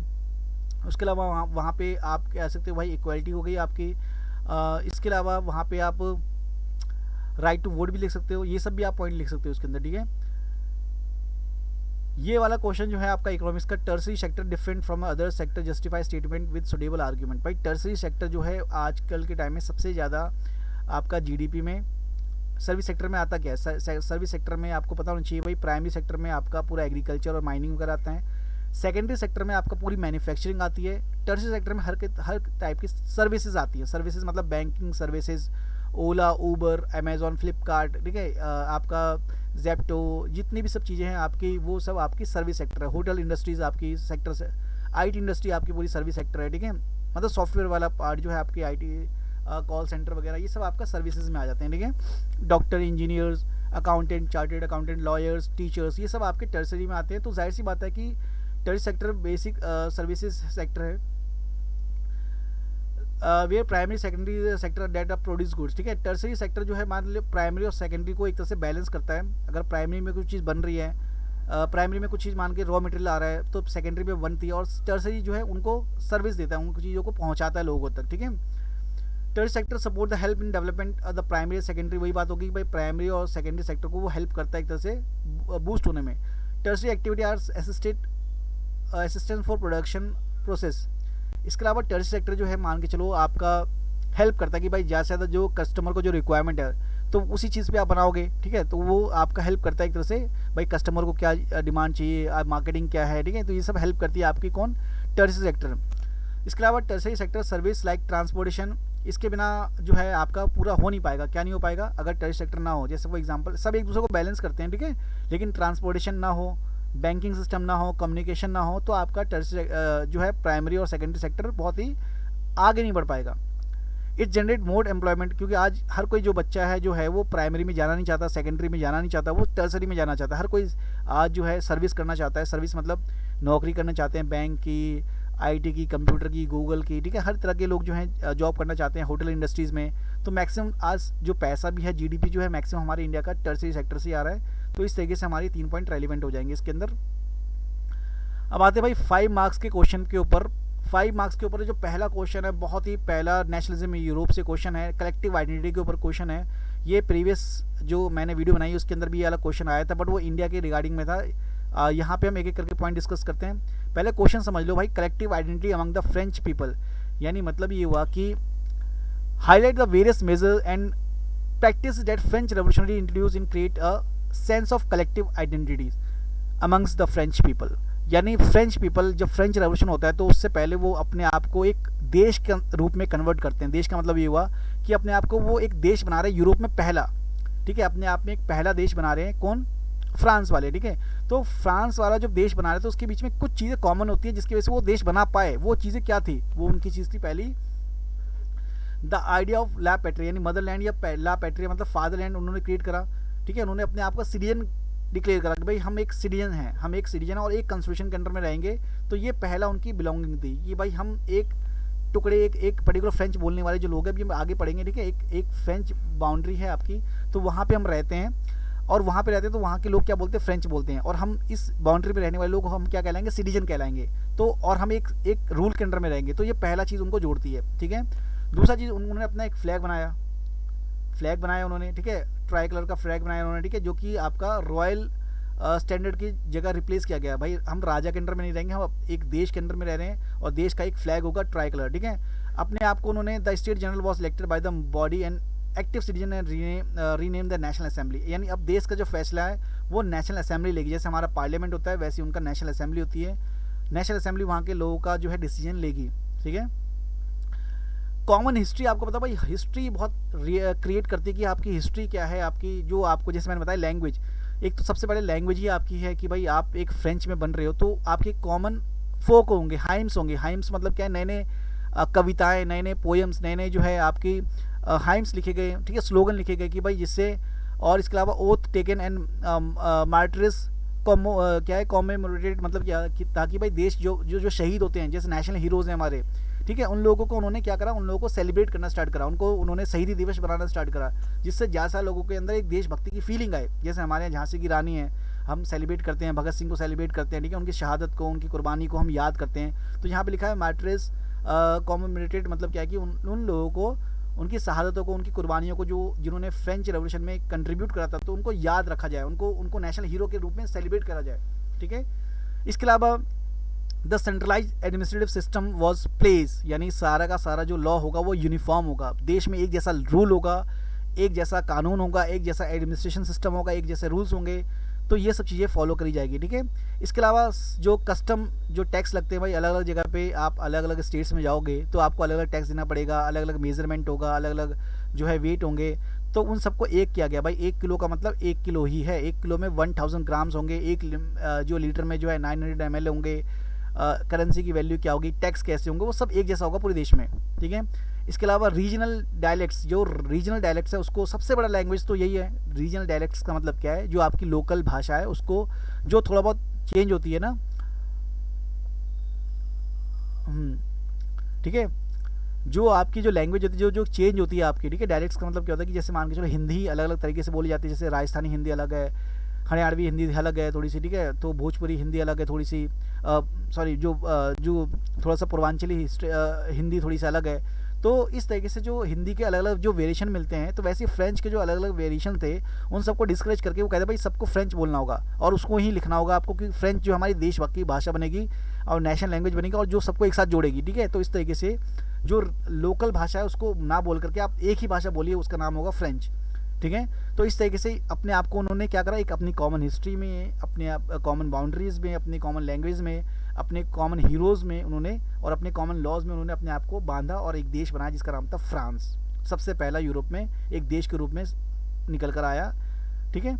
उसके अलावा वहाँ पे आप कह सकते हो भाई इक्वालिटी हो गई आपकी। इसके अलावा वहाँ पे आप राइट टू वोट भी लिख सकते हो, ये सब भी आप पॉइंट लिख सकते हो उसके अंदर, ठीक है। ये वाला क्वेश्चन जो है आपका इकोनॉमिक्स का, tertiary sector different from other sector, justify statement with suitable argument. भाई टर्सरी सेक्टर जो है आजकल के टाइम में सबसे ज़्यादा आपका जीडीपी में सर्विस सेक्टर में आता क्या है? सर्विस सेक्टर में आपको पता होना चाहिए भाई, प्राइमरी सेक्टर में आपका पूरा एग्रीकल्चर और माइनिंग वगैरह आता है। सेकेंडरी सेक्टर में आपका पूरी मैन्युफैक्चरिंग आती है। टर्शियरी सेक्टर में हर टाइप की सर्विसेज आती हैं। सर्विसेज मतलब बैंकिंग सर्विसेज, ओला, ऊबर, अमेजोन, फ्लिपकार्ट, ठीक है, आपका जेप्टो, जितनी भी सब चीज़ें हैं आपकी, वो सब आपकी सर्विस सेक्टर है। होटल इंडस्ट्रीज़ आपकी सेक्टर से, आईटी इंडस्ट्री आपकी पूरी सर्विस सेक्टर है, ठीक है। मतलब सॉफ्टवेयर वाला पार्ट जो है आपकी आईटी, कॉल सेंटर वगैरह, ये सब आपका सर्विसेज में आ जाते हैं, ठीक है। Doctor, engineers, accountant, chartered accountant, lawyers, teachers, ये सब आपके टर्सरी में आते हैं। तो जाहिर सी बात है कि tertiary sector basic services sector है, where primary secondary sector that of produce goods, ठीक है। टर्सरी सेक्टर जो है मान लो प्राइमरी और सेकेंडरी को एक तरह से बैलेंस करता है। अगर प्राइमरी में कुछ चीज़ बन रही है, प्राइमरी में कुछ चीज़ मान के रॉ मटेरियल आ रहा है, तो सेकेंडरी में बनती है, और टर्सरी जो है उनको सर्विस देता है, उनको चीज़ों को पहुँचाता है लोगों तक, ठीक है। Tertiary sector support the help in development the primary और सेकेंडरी। वही बात होगी कि भाई प्राइमरी और सेकेंडरी सेक्टर को वो हेल्प करता है एक तरह से बूस्ट होने में। Tertiary activity are assistance for production process. इसके अलावा टर्सरी सेक्टर जो है मान के चलो आपका हेल्प करता है कि भाई ज़्यादा से ज़्यादा जो कस्टमर को जो रिक्वायरमेंट है तो उसी चीज़ पे आप बनाओगे, ठीक है। तो वो आपका हेल्प करता है एक तरह से, भाई कस्टमर को क्या डिमांड चाहिए, आप मार्केटिंग क्या है, ठीक है। तो ये सब हेल्प करती है आपकी कौन, टर्सरी सेक्टर। इसके अलावा tertiary sector service like transportation, इसके बिना जो है आपका पूरा हो नहीं पाएगा। क्या नहीं हो पाएगा अगर टर्सरी सेक्टर ना हो। जैसे फॉर एग्जांपल सब एक दूसरे को बैलेंस करते हैं, ठीक है, लेकिन ट्रांसपोर्टेशन ना हो, बैंकिंग सिस्टम ना हो, कम्युनिकेशन ना हो, तो आपका टर्सरी जो है प्राइमरी और सेकेंडरी सेक्टर बहुत ही आगे नहीं बढ़ पाएगा। इट जनरेट मोर एम्प्लॉयमेंट, क्योंकि आज हर कोई जो बच्चा है जो है वो प्राइमरी में जाना नहीं चाहता, सेकेंडरी में जाना नहीं चाहता, वो टर्सरी में जाना चाहता है। हर कोई आज जो है सर्विस करना चाहता है। सर्विस मतलब नौकरी करना चाहते हैं, बैंक की, आईटी की, कंप्यूटर की, गूगल की, ठीक है। हर तरह के लोग जो हैं जॉब करना चाहते हैं होटल इंडस्ट्रीज़ में। तो मैक्सिमम आज जो पैसा भी है, जीडीपी जो है मैक्सिमम हमारे इंडिया का टर्सरी सेक्टर से आ रहा है। तो इस तरीके से हमारी 3 पॉइंट रेलिवेंट हो जाएंगे इसके अंदर। अब आते हैं भाई 5 मार्क्स के क्वेश्चन के ऊपर। 5 मार्क्स के ऊपर जो पहला क्वेश्चन है, बहुत ही पहला नेशनलिज्म यूरोप से क्वेश्चन है, कलेक्टिव आइडेंटिटी के ऊपर क्वेश्चन है। ये प्रीवियस जो मैंने वीडियो बनाई उसके अंदर भी ये वाला क्वेश्चन आया था, बट वो इंडिया के रिगार्डिंग में था। यहाँ पे हम एक एक करके पॉइंट डिस्कस करते हैं। पहले क्वेश्चन समझ लो भाई, collective identity among the French people, यानी मतलब ये हुआ कि highlight the various measures and practice that French revolutionary introduce in create a sense of collective identities amongst the French people. यानी फ्रेंच पीपल, जब फ्रेंच रेवोल्यूशन होता है तो उससे पहले वो अपने आप को एक देश के रूप में कन्वर्ट करते हैं। देश का मतलब ये हुआ कि अपने आप को वो एक देश बना रहे हैं, यूरोप में पहला, ठीक है, अपने आप में एक पहला देश बना रहे हैं। कौन? फ्रांस वाले, ठीक है। तो फ्रांस वाला जब देश बना रहे थे तो उसके बीच में कुछ चीज़ें कॉमन होती हैं जिसकी वजह से वो देश बना पाए। वो चीज़ें क्या थी? वो उनकी चीज़ थी पहली, the idea of la patria, यानी मदरलैंड या ला पैट्रिया मतलब फादरलैंड उन्होंने क्रिएट करा, ठीक है। उन्होंने अपने आप को सिटीजन डिक्लेयर करा कि भाई हम एक सिटीजन हैं, हम एक सिटीजन और एक कॉन्स्टिट्यूशन के अंडर में रहेंगे। तो ये पहला उनकी बिलोंगिंग थी कि भाई हम एक टुकड़े, एक पर्टिकुलर फ्रेंच बोलने वाले जो लोग हैं, अभी हम आगे पढ़ेंगे, ठीक है। एक फ्रेंच बाउंड्री है आपकी, तो वहाँ पे हम रहते हैं और वहाँ पे रहते हैं तो वहाँ के लोग क्या बोलते हैं? फ्रेंच बोलते हैं। और हम इस बाउंड्री पे रहने वाले लोग हम क्या कहलाएंगे? सिटीजन कहलाएंगे। तो और हम एक रूल के अंडर में रहेंगे। तो ये पहला चीज़ उनको जोड़ती है, ठीक है। दूसरा चीज़, उन्होंने अपना एक फ्लैग बनाया उन्होंने, ठीक है, ट्राई कलर का फ्लैग बनाया उन्होंने, ठीक है, जो कि आपका रॉयल स्टैंडर्ड की जगह रिप्लेस किया गया। भाई हम राजा के अंडर में नहीं रहेंगे, हम एक देश के अंडर में रह रहे हैं और देश का एक फ्लैग होगा ट्राई कलर, ठीक है। अपने आप को उन्होंने, the state general was elected by the body and active citizen and rename the national assembly, यानी अब देश का जो फैसला है वो नेशनल असेंबली लेगी। जैसे हमारा पार्लियामेंट होता है वैसे उनका नेशनल असेंबली होती है। नेशनल असेंबली वहाँ के लोगों का जो है डिसीजन लेगी, ठीक है। कॉमन हिस्ट्री, आपको पता भाई हिस्ट्री बहुत क्रिएट करती है कि आपकी हिस्ट्री क्या है, आपकी जो आपको जैसे मैंने बताया लैंग्वेज, एक तो सबसे पहले लैंग्वेज ही आपकी है कि भाई आप एक फ्रेंच में बन रहे हो तो आपके कॉमन फोक होंगे, हाइम्स होंगे। हाइम्स मतलब क्या है? नए नए कविताएं, नए नए पोएम्स, नए नए जो है आपकी हाइम्स लिखे गए, ठीक है, स्लोगन लिखे गए कि भाई जिससे, और इसके अलावा ओथ टेकन एंड मार्टरिस क्या है कॉमेमोरेटेड, मतलब क्या कि ताकि भाई देश जो शहीद होते हैं, जैसे नेशनल हीरोज़ हैं हमारे, ठीक है, उन लोगों को उन्होंने क्या करा? उन लोगों को सेलिब्रेट करना स्टार्ट करा, उनको उन्होंने शहीदी दिवस बनाना स्टार्ट करा, जिससे ज़्यादा लोगों के अंदर एक देशभक्ति की फीलिंग आए। जैसे हमारे यहाँ झांसी की रानी है, हम सेलिब्रेट करते हैं, भगत सिंह को सेलिब्रेट करते हैं, ठीक है, उनकी शहादत को, उनकी कुर्बानी को हम याद करते हैं। तो यहाँ पे लिखा है मार्टरिस कॉमेमोरेटेड, मतलब क्या है कि उन लोगों को, उनकी शहादतों को, उनकी कुर्बानियों को, जिन्होंने फ्रेंच रेवोल्यूशन में कंट्रीब्यूट करा था, तो उनको याद रखा जाए, उनको नेशनल हीरो के रूप में सेलिब्रेट करा जाए, ठीक है। इसके अलावा the centralise administrative system was place, यानी सारा का सारा जो लॉ होगा वो यूनिफॉर्म होगा, देश में एक जैसा रूल होगा, एक जैसा कानून होगा, एक जैसा एडमिनिस्ट्रेशन सिस्टम होगा, एक जैसे रूल्स होंगे। तो ये सब चीज़ें फॉलो करी जाएगी, ठीक है। इसके अलावा जो कस्टम जो टैक्स लगते हैं भाई, अलग अलग जगह पे आप अलग अलग स्टेट्स में जाओगे तो आपको अलग अलग टैक्स देना पड़ेगा, अलग अलग मेजरमेंट होगा, अलग अलग जो है वेट होंगे, तो उन सबको एक किया गया भाई। 1 किलो का मतलब 1 किलो ही है, 1 किलो में 1000 ग्राम्स होंगे, जो लीटर में जो है 900 ml होंगे, करेंसी की वैल्यू क्या होगी, टैक्स कैसे होंगे, वो सब एक जैसा होगा पूरे देश में, ठीक है। इसके अलावा रीजनल डायलेक्ट्स, जो रीजनल डायलेक्ट्स है उसको सबसे बड़ा लैंग्वेज तो यही है। रीजनल डायलेक्ट्स का मतलब क्या है, जो आपकी लोकल भाषा है उसको जो थोड़ा बहुत चेंज होती है ना, ठीक है, जो आपकी जो लैंग्वेज होती है, जो जो चेंज होती है आपकी, ठीक है। डायलेक्ट्स का मतलब क्या होता है कि जैसे मान के चलो हिंदी अलग अलग तरीके से बोली जाती है, जैसे राजस्थानी हिंदी अलग है, हरियाणवी हिंदी अलग है थोड़ी सी, ठीक है, तो भोजपुरी हिंदी अलग है थोड़ी सी, सॉरी जो थोड़ा सा पूर्वांचली हिंदी थोड़ी सी अलग है। तो इस तरीके से जो हिंदी के अलग अलग जो वेरिएशन मिलते हैं, तो वैसे फ्रेंच के जो अलग अलग वेरिएशन थे उन सबको डिस्करेज करके वो कहते हैं भाई सबको फ्रेंच बोलना होगा और उसको ही लिखना होगा आपको, क्योंकि फ्रेंच जो हमारी देशभक्ति भाषा बनेगी और नेशनल लैंग्वेज बनेगी और जो सबको एक साथ जोड़ेगी, ठीक है। तो इस तरीके से जो लोकल भाषा है उसको ना बोल करके आप एक ही भाषा बोलिए, उसका नाम होगा फ्रेंच, ठीक है। तो इस तरीके से अपने आप को उन्होंने क्या करा, एक अपनी कॉमन हिस्ट्री में, अपने कॉमन बाउंड्रीज में, अपनी कॉमन लैंग्वेज में, अपने कॉमन हीरोज़ में उन्होंने और अपने कॉमन लॉज में उन्होंने अपने आप को बांधा और एक देश बनाया जिसका नाम था फ्रांस। सबसे पहला यूरोप में एक देश के रूप में निकल कर आया, ठीक है।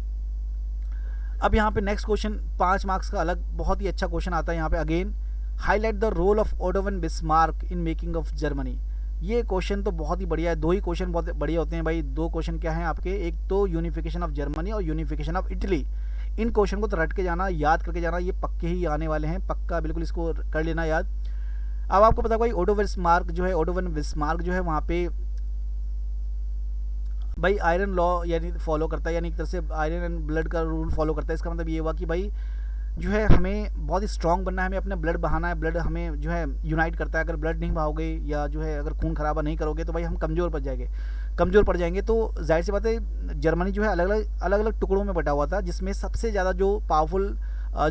अब यहाँ पे नेक्स्ट क्वेश्चन 5 मार्क्स का अलग बहुत ही अच्छा क्वेश्चन आता है यहाँ पे। Again, highlight the role of Otto von Bismarck in making of Germany. ये क्वेश्चन तो बहुत ही बढ़िया है, 2 ही क्वेश्चन बहुत बढ़िया होते हैं भाई। 2 क्वेश्चन क्या हैं आपके, एक तो यूनिफिकेशन ऑफ जर्मनी और unification of Italy. In question को तो रट के जाना, याद करके जाना, ये पक्के ही आने वाले हैं, पक्का बिल्कुल इसको कर लेना याद। अब आपको पता भाई ओटो बिस्मार्क जो है, ओटो वन बिस्मार्क जो है वहाँ पे भाई आयरन लॉ यानी फॉलो करता है, यानी एक तरह से आयरन एंड ब्लड का रूल फॉलो करता है। इसका मतलब ये हुआ कि भाई जो है हमें बहुत ही स्ट्रांग बनना है, हमें अपना ब्लड बहाना है, ब्लड हमें जो है यूनाइट करता है। अगर ब्लड नहीं बहाओगे या जो है अगर खून खराबा नहीं करोगे तो भाई हम कमज़ोर पड़ जाएंगे। तो जाहिर सी बात है जर्मनी जो है अलग अलग टुकड़ों में बटा हुआ था, जिसमें सबसे ज़्यादा जो पावरफुल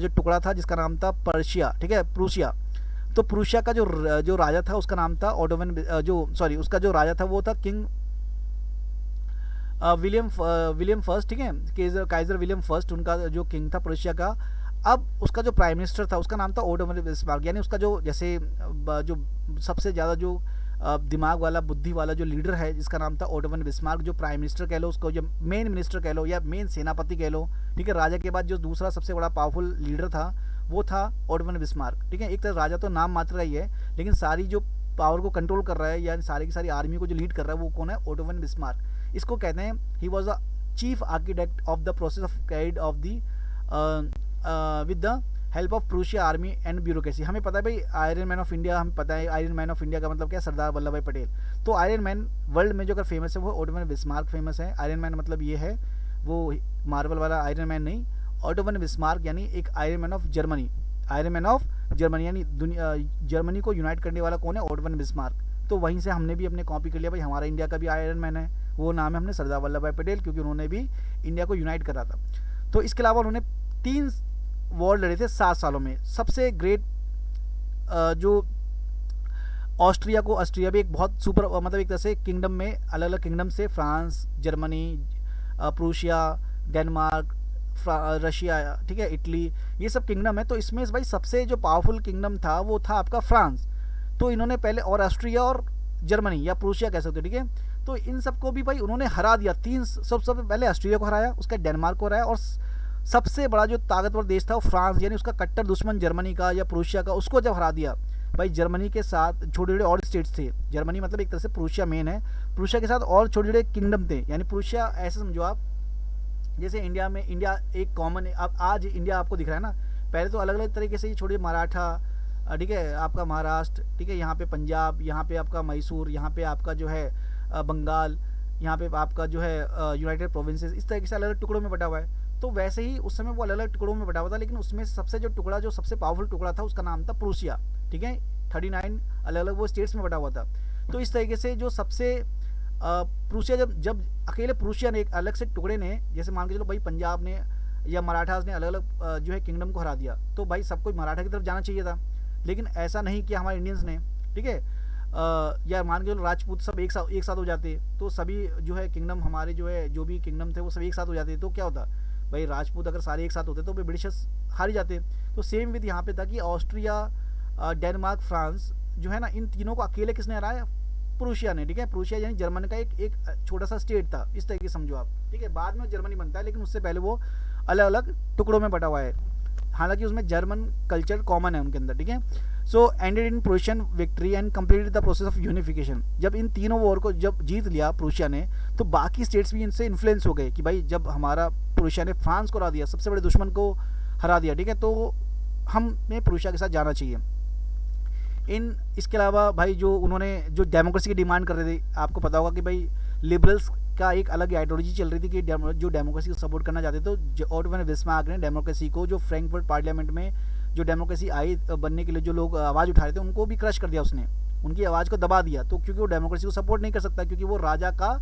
जो टुकड़ा था जिसका नाम था पर्शिया, ठीक है, प्रूशिया। तो प्रूशिया का जो राजा था उसका नाम था ओटोवन, उसका जो राजा था वो था किंग विलियम फर्स्ट, ठीक है, काइजर विलियम फर्स्ट उनका जो किंग था प्रूशिया का। अब उसका जो प्राइम मिनिस्टर था उसका नाम था ओटो वन बिस्मार्क, यानी उसका जो जैसे जो सबसे ज़्यादा जो दिमाग वाला बुद्धि वाला जो लीडर है जिसका नाम था ओटो वन बिस्मार्क, जो प्राइम मिनिस्टर कह लो, उसको जो मेन मिनिस्टर कह लो या मेन सेनापति कह लो, ठीक है, राजा के बाद जो दूसरा सबसे बड़ा पावरफुल लीडर था वो था ओटो वन बिस्मार्क, ठीक है। एक तरह राजा तो नाम मात्र ही है, लेकिन सारी जो पावर को कंट्रोल कर रहा है या सारी की सारी आर्मी को जो लीड कर रहा है वो कौन है, ओटो वन बिस्मार्क। इसको कहते हैं he was the chief architect of the process of carried of the with the help of Prussia army and bureaucracy. हमें पता है भाई आयरन मैन ऑफ इंडिया, हमें पता है आयरन मैन ऑफ इंडिया का मतलब क्या है, सरदार वल्लभ भाई पटेल। तो आयरन मैन वर्ल्ड में जो अगर फेमस है वो ओटो वन बिस्मार्क फेमस है। आयरन मैन मतलब ये है वो मार्वल वाला आयरन मैन नहीं, ओटो वन बिस्मार्क यानी एक iron man of Germany, iron man of Germany यानी दुनिया जर्मनी को यूनाइट करने वाला कौन है, ओटो वन बिस्मार्क। तो वहीं से हमने भी अपने कॉपी कर लिया भाई, हमारा इंडिया का भी आयरन मैन है, वो नाम है हमने सरदार वल्लभ भाई पटेल, क्योंकि उन्होंने भी इंडिया को यूनाइट करा था। तो इसके अलावा उन्होंने 3 वॉर लड़े थे 7 सालों में। सबसे ग्रेट जो ऑस्ट्रिया भी एक बहुत सुपर मतलब एक तरह से किंगडम में अलग अलग किंगडम से, France, Germany, Prussia, Denmark, Russia, ठीक है, इटली, ये सब किंगडम है। तो इसमें भाई सबसे जो पावरफुल किंगडम था वो था आपका फ्रांस। तो इन्होंने पहले, और ऑस्ट्रिया और जर्मनी या प्रूशिया कह सकते हो, ठीक है। तो इन सबको भी भाई उन्होंने हरा दिया। सबसे पहले ऑस्ट्रिया को हराया, उसका डेनमार्क को हराया, और सबसे बड़ा जो ताकतवर देश था वो फ्रांस, यानी उसका कट्टर दुश्मन जर्मनी का या प्रूशिया का, उसको जब हरा दिया भाई, जर्मनी के साथ छोटे छोटे और स्टेट्स थे। जर्मनी मतलब एक तरह से प्रूशिया मेन है, प्रूशिया के साथ और छोटे छोटे किंगडम थे। यानी प्रूशिया ऐसे समझो आप जैसे इंडिया में, इंडिया एक कॉमन है। अब आज इंडिया आपको दिख रहा है ना, पहले तो अलग अलग तरीके से ये छोटे मराठा, ठीक है, आपका महाराष्ट्र, ठीक है, यहाँ पे पंजाब, यहाँ पे आपका मैसूर, यहाँ पे आपका जो है बंगाल, यहाँ पे आपका जो है यूनाइटेड प्रोविंसेस, इस तरीके से अलग अलग टुकड़ों में बटा हुआ है। तो वैसे ही उस समय वो अलग अलग टुकड़ों में बटा हुआ था, लेकिन उसमें सबसे जो टुकड़ा, जो सबसे पावरफुल टुकड़ा था उसका नाम था प्रूशिया, ठीक है। 39 अलग अलग वो स्टेट्स में बटा हुआ था। तो इस तरीके से जो सबसे प्रूशिया, जब अकेले प्रूशिया ने एक अलग से टुकड़े ने, जैसे मान के चलो भाई पंजाब ने या मराठास ने अलग अलग जो है किंगडम को हरा दिया, तो भाई सबको मराठा की तरफ जाना चाहिए था, लेकिन ऐसा नहीं किया हमारे इंडियंस ने, ठीक है। या मान के चलो राजपूत सब एक साथ हो जाते, तो सभी जो है किंगडम हमारे जो है जो भी किंगडम थे वो सब एक साथ हो जाते, तो क्या होता भाई राजपूत अगर सारे एक साथ होते तो भाई ब्रिटिशर्स हार ही जाते। तो सेम विद यहाँ पे था कि ऑस्ट्रिया, डेनमार्क, फ्रांस जो है ना, इन तीनों को अकेले किसने हराया? प्रूशिया ने। ठीक है, प्रूशिया यानी जर्मन का एक एक छोटा सा स्टेट था, इस तरीके से समझो आप। ठीक है, बाद में जर्मनी बनता है, लेकिन उससे पहले वो अलग अलग टुकड़ों में बटा हुआ है, हालांकि उसमें जर्मन कल्चर कॉमन है उनके अंदर। ठीक है, so ended in Prussian victory and completed the process of unification. जब इन तीनों वॉर को जब जीत लिया प्रूशिया ने, तो बाकी स्टेट्स भी इनसे इन्फ्लुएंस हो गए कि भाई जब हमारा प्रूशिया ने फ्रांस को हरा दिया, सबसे बड़े दुश्मन को हरा दिया, ठीक है, तो हमें प्रूशिया के साथ जाना चाहिए। इन इसके अलावा भाई जो उन्होंने जो डेमोक्रेसी की डिमांड कर रहे थे, आपको पता होगा कि भाई लिबरल्स का एक अलग आइडियोलॉजी चल रही थी कि जो डेमोक्रेसी को सपोर्ट करना चाहते थे, तो ओटो वैन बिस्मार्क ने डेमोक्रेसी को, जो फ्रैंकफर्ट पार्लियामेंट में जो डेमोक्रेसी आई बनने के लिए जो लोग आवाज़ उठा रहे थे, उनको भी क्रश कर दिया उसने, उनकी आवाज़ को दबा दिया। तो क्योंकि वो डेमोक्रेसी को सपोर्ट नहीं कर सकता, क्योंकि वो राजा का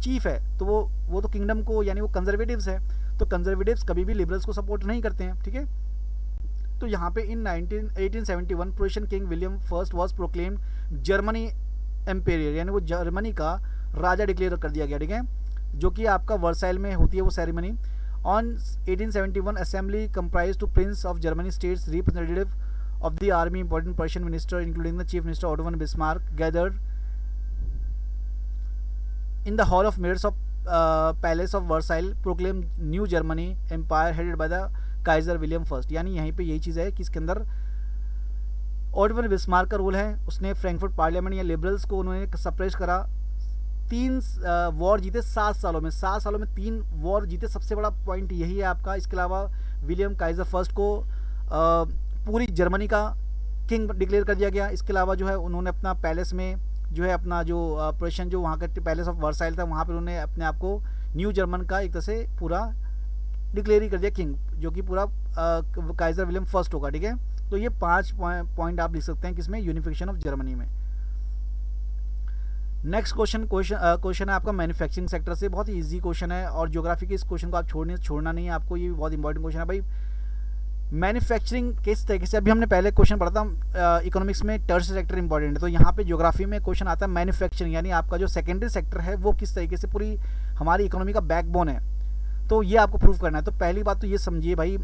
चीफ है, तो वो तो किंगडम को, यानी वो कंजर्वेटिव्स है, तो कंजर्वेटिव्स कभी भी लिबरल्स को सपोर्ट नहीं करते हैं। ठीक है, तो यहाँ पे इन 1871 Prussian king William first was proclaimed Germany Imperial, यानी वो जर्मनी का राजा डिक्लेयर कर दिया गया। ठीक है, जो कि आपका वर्साइल में होती है वो ceremony. On 1871 assembly comprise to prince of Germany states representative of the army, important Prussian minister including the chief minister Otto von Bismarck gathered in the Hall of Mirrors of palace of Versailles, proclaim new Germany empire headed by the Kaiser William first. यानी यहीं पे यही चीज़ है कि इसके अंदर Otto von Bismarck का रोल है, उसने फ्रैंकफर्ट पार्लियामेंट या लिबरल्स को उन्होंने सप्रेस करा। 3 वॉर जीते 7 सालों में, 7 सालों में 3 वॉर जीते, सबसे बड़ा पॉइंट यही है आपका। इसके अलावा विलियम काइजर फर्स्ट को पूरी जर्मनी का किंग डिक्लेयर कर दिया गया। इसके अलावा जो है उन्होंने अपना पैलेस में जो है अपना जो प्रेशन जो वहाँ का पैलेस ऑफ वर्साइल था, वहाँ पर उन्होंने अपने आप को न्यू जर्मन का एक तरह से पूरा डिक्लेयर ही कर दिया किंग, जो कि पूरा काइजर विलियम फर्स्ट होगा। ठीक है, तो ये 5 पॉइंट आप लिख सकते हैं किसमें, यूनिफिकेशन ऑफ जर्मनी में। नेक्स्ट क्वेश्चन है आपका मैन्युफैक्चरिंग सेक्टर से, बहुत ही इजी क्वेश्चन है, और ज्योग्राफी के इस क्वेश्चन को आप छोड़ना नहीं है आपको, ये बहुत इंपॉर्टेंट क्वेश्चन है भाई। मैन्युफैक्चरिंग किस तरीके से, अभी हमने पहले क्वेश्चन पढ़ा था इकोनॉमिक्स में टर्शियरी सेक्टर इंपॉर्टेंट है, तो यहाँ पे ज्योग्राफी में क्वेश्चन आता है मैन्युफैक्चरिंग, यानी आपका जो सेकेंडरी सेक्टर है वो किस तरीके से पूरी हमारी इकोनॉमी का बैकबोन है, तो ये आपको प्रूव करना है। तो पहली बात तो ये समझिए भाई,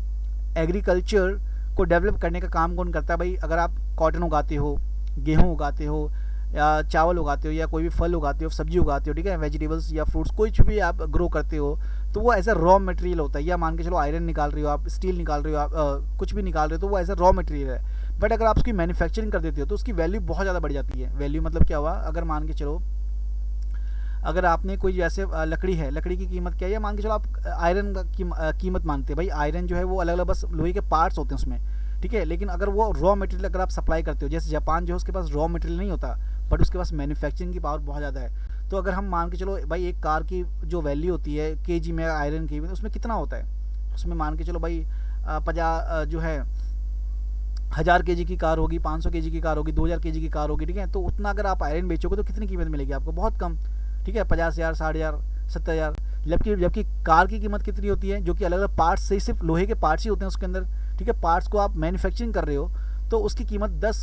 एग्रीकल्चर को डेवलप करने का काम कौन करता है भाई? अगर आप कॉटन उगाते हो, गेहूँ उगाते हो, या चावल उगाते हो, या कोई भी फल उगाते हो, सब्जी उगाते हो, ठीक है, वेजिटेबल्स या फ्रूट्स, कुछ भी आप ग्रो करते हो, तो वो एज अ रॉ मटेरियल होता है। या मान के चलो आयरन निकाल रहे हो आप, स्टील निकाल रहे हो आप, कुछ भी निकाल रहे हो, तो वो एज अ रॉ मटेरियल है। बट अगर आप उसकी मैन्युफैक्चरिंग कर देते हो तो उसकी वैल्यू बहुत ज़्यादा बढ़ जाती है। वैल्यू मतलब क्या हुआ, अगर मान के चलो अगर आपने कोई जैसे लकड़ी है, लकड़ी की कीमत क्या है, या मान के चलो आप आयरन का कीमत मानते हैं भाई, आयरन जो है वो अलग अलग बस लोहे के पार्ट्स होते हैं उसमें, ठीक है, लेकिन अगर वो रॉ मटेरियल अगर आप सप्लाई करते हो, जैसे जापान जो है उसके पास रॉ मटेरियल नहीं होता, बट उसके पास मैन्युफैक्चरिंग की पावर बहुत ज़्यादा है। तो अगर हम मान के चलो भाई एक कार की जो वैल्यू होती है केजी में आयरन की, उसमें कितना होता है, उसमें मान के चलो भाई 50 जो है 1000 केजी की कार होगी, 500 केजी की कार होगी, 2000 केजी की कार होगी, ठीक है, तो उतना अगर आप आयरन बेचोगे तो कितनी कीमत मिलेगी आपको? बहुत कम, ठीक है, 50,000, 60,000, 70,000। जबकि कार की कीमत कितनी होती है, जो कि अलग अलग पार्ट्स से, सिर्फ लोहे के पार्ट्स ही होते हैं उसके अंदर, ठीक है, पार्ट्स को आप मैन्युफैक्चरिंग कर रहे हो तो उसकी कीमत 10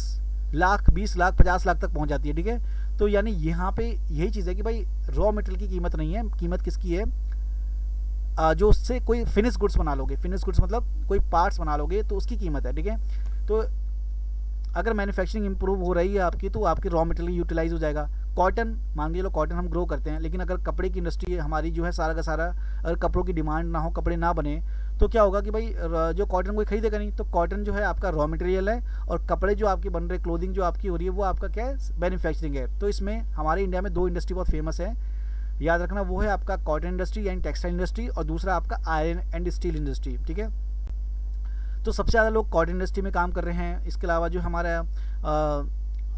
लाख, 20 लाख, 50 लाख तक पहुंच जाती है। ठीक है, तो यानी यहाँ पे यही चीज़ है कि भाई रॉ मटेरियल की कीमत नहीं है, कीमत किसकी है, जो उससे कोई फिनिश गुड्स बना लोगे, फिनिश गुड्स मतलब कोई पार्ट्स बना लोगे तो उसकी कीमत है। ठीक है, तो अगर मैन्युफैक्चरिंग इंप्रूव हो रही है आपकी, तो आपकी रॉ मटेरियल यूटिलाइज हो जाएगा। कॉटन, मान के चलो कॉटन हम ग्रो करते हैं, लेकिन अगर कपड़े की इंडस्ट्री हमारी जो है सारा का सारा, अगर कपड़ों की डिमांड ना हो, कपड़े ना बने, तो क्या होगा कि भाई जो कॉटन कोई खरीदेगा नहीं, तो कॉटन जो है आपका रॉ मटेरियल है, और कपड़े जो आपके बन रहे, क्लोथिंग जो आपकी हो रही है, वो आपका क्या है, मैन्युफैक्चरिंग है। तो इसमें हमारे इंडिया में 2 इंडस्ट्री बहुत फेमस है, याद रखना, वो है आपका कॉटन इंडस्ट्री यानी टेक्सटाइल इंडस्ट्री, और दूसरा आपका आयरन एंड स्टील इंडस्ट्री। ठीक है, तो सबसे ज़्यादा लोग कॉटन इंडस्ट्री में काम कर रहे हैं। इसके अलावा जो हमारा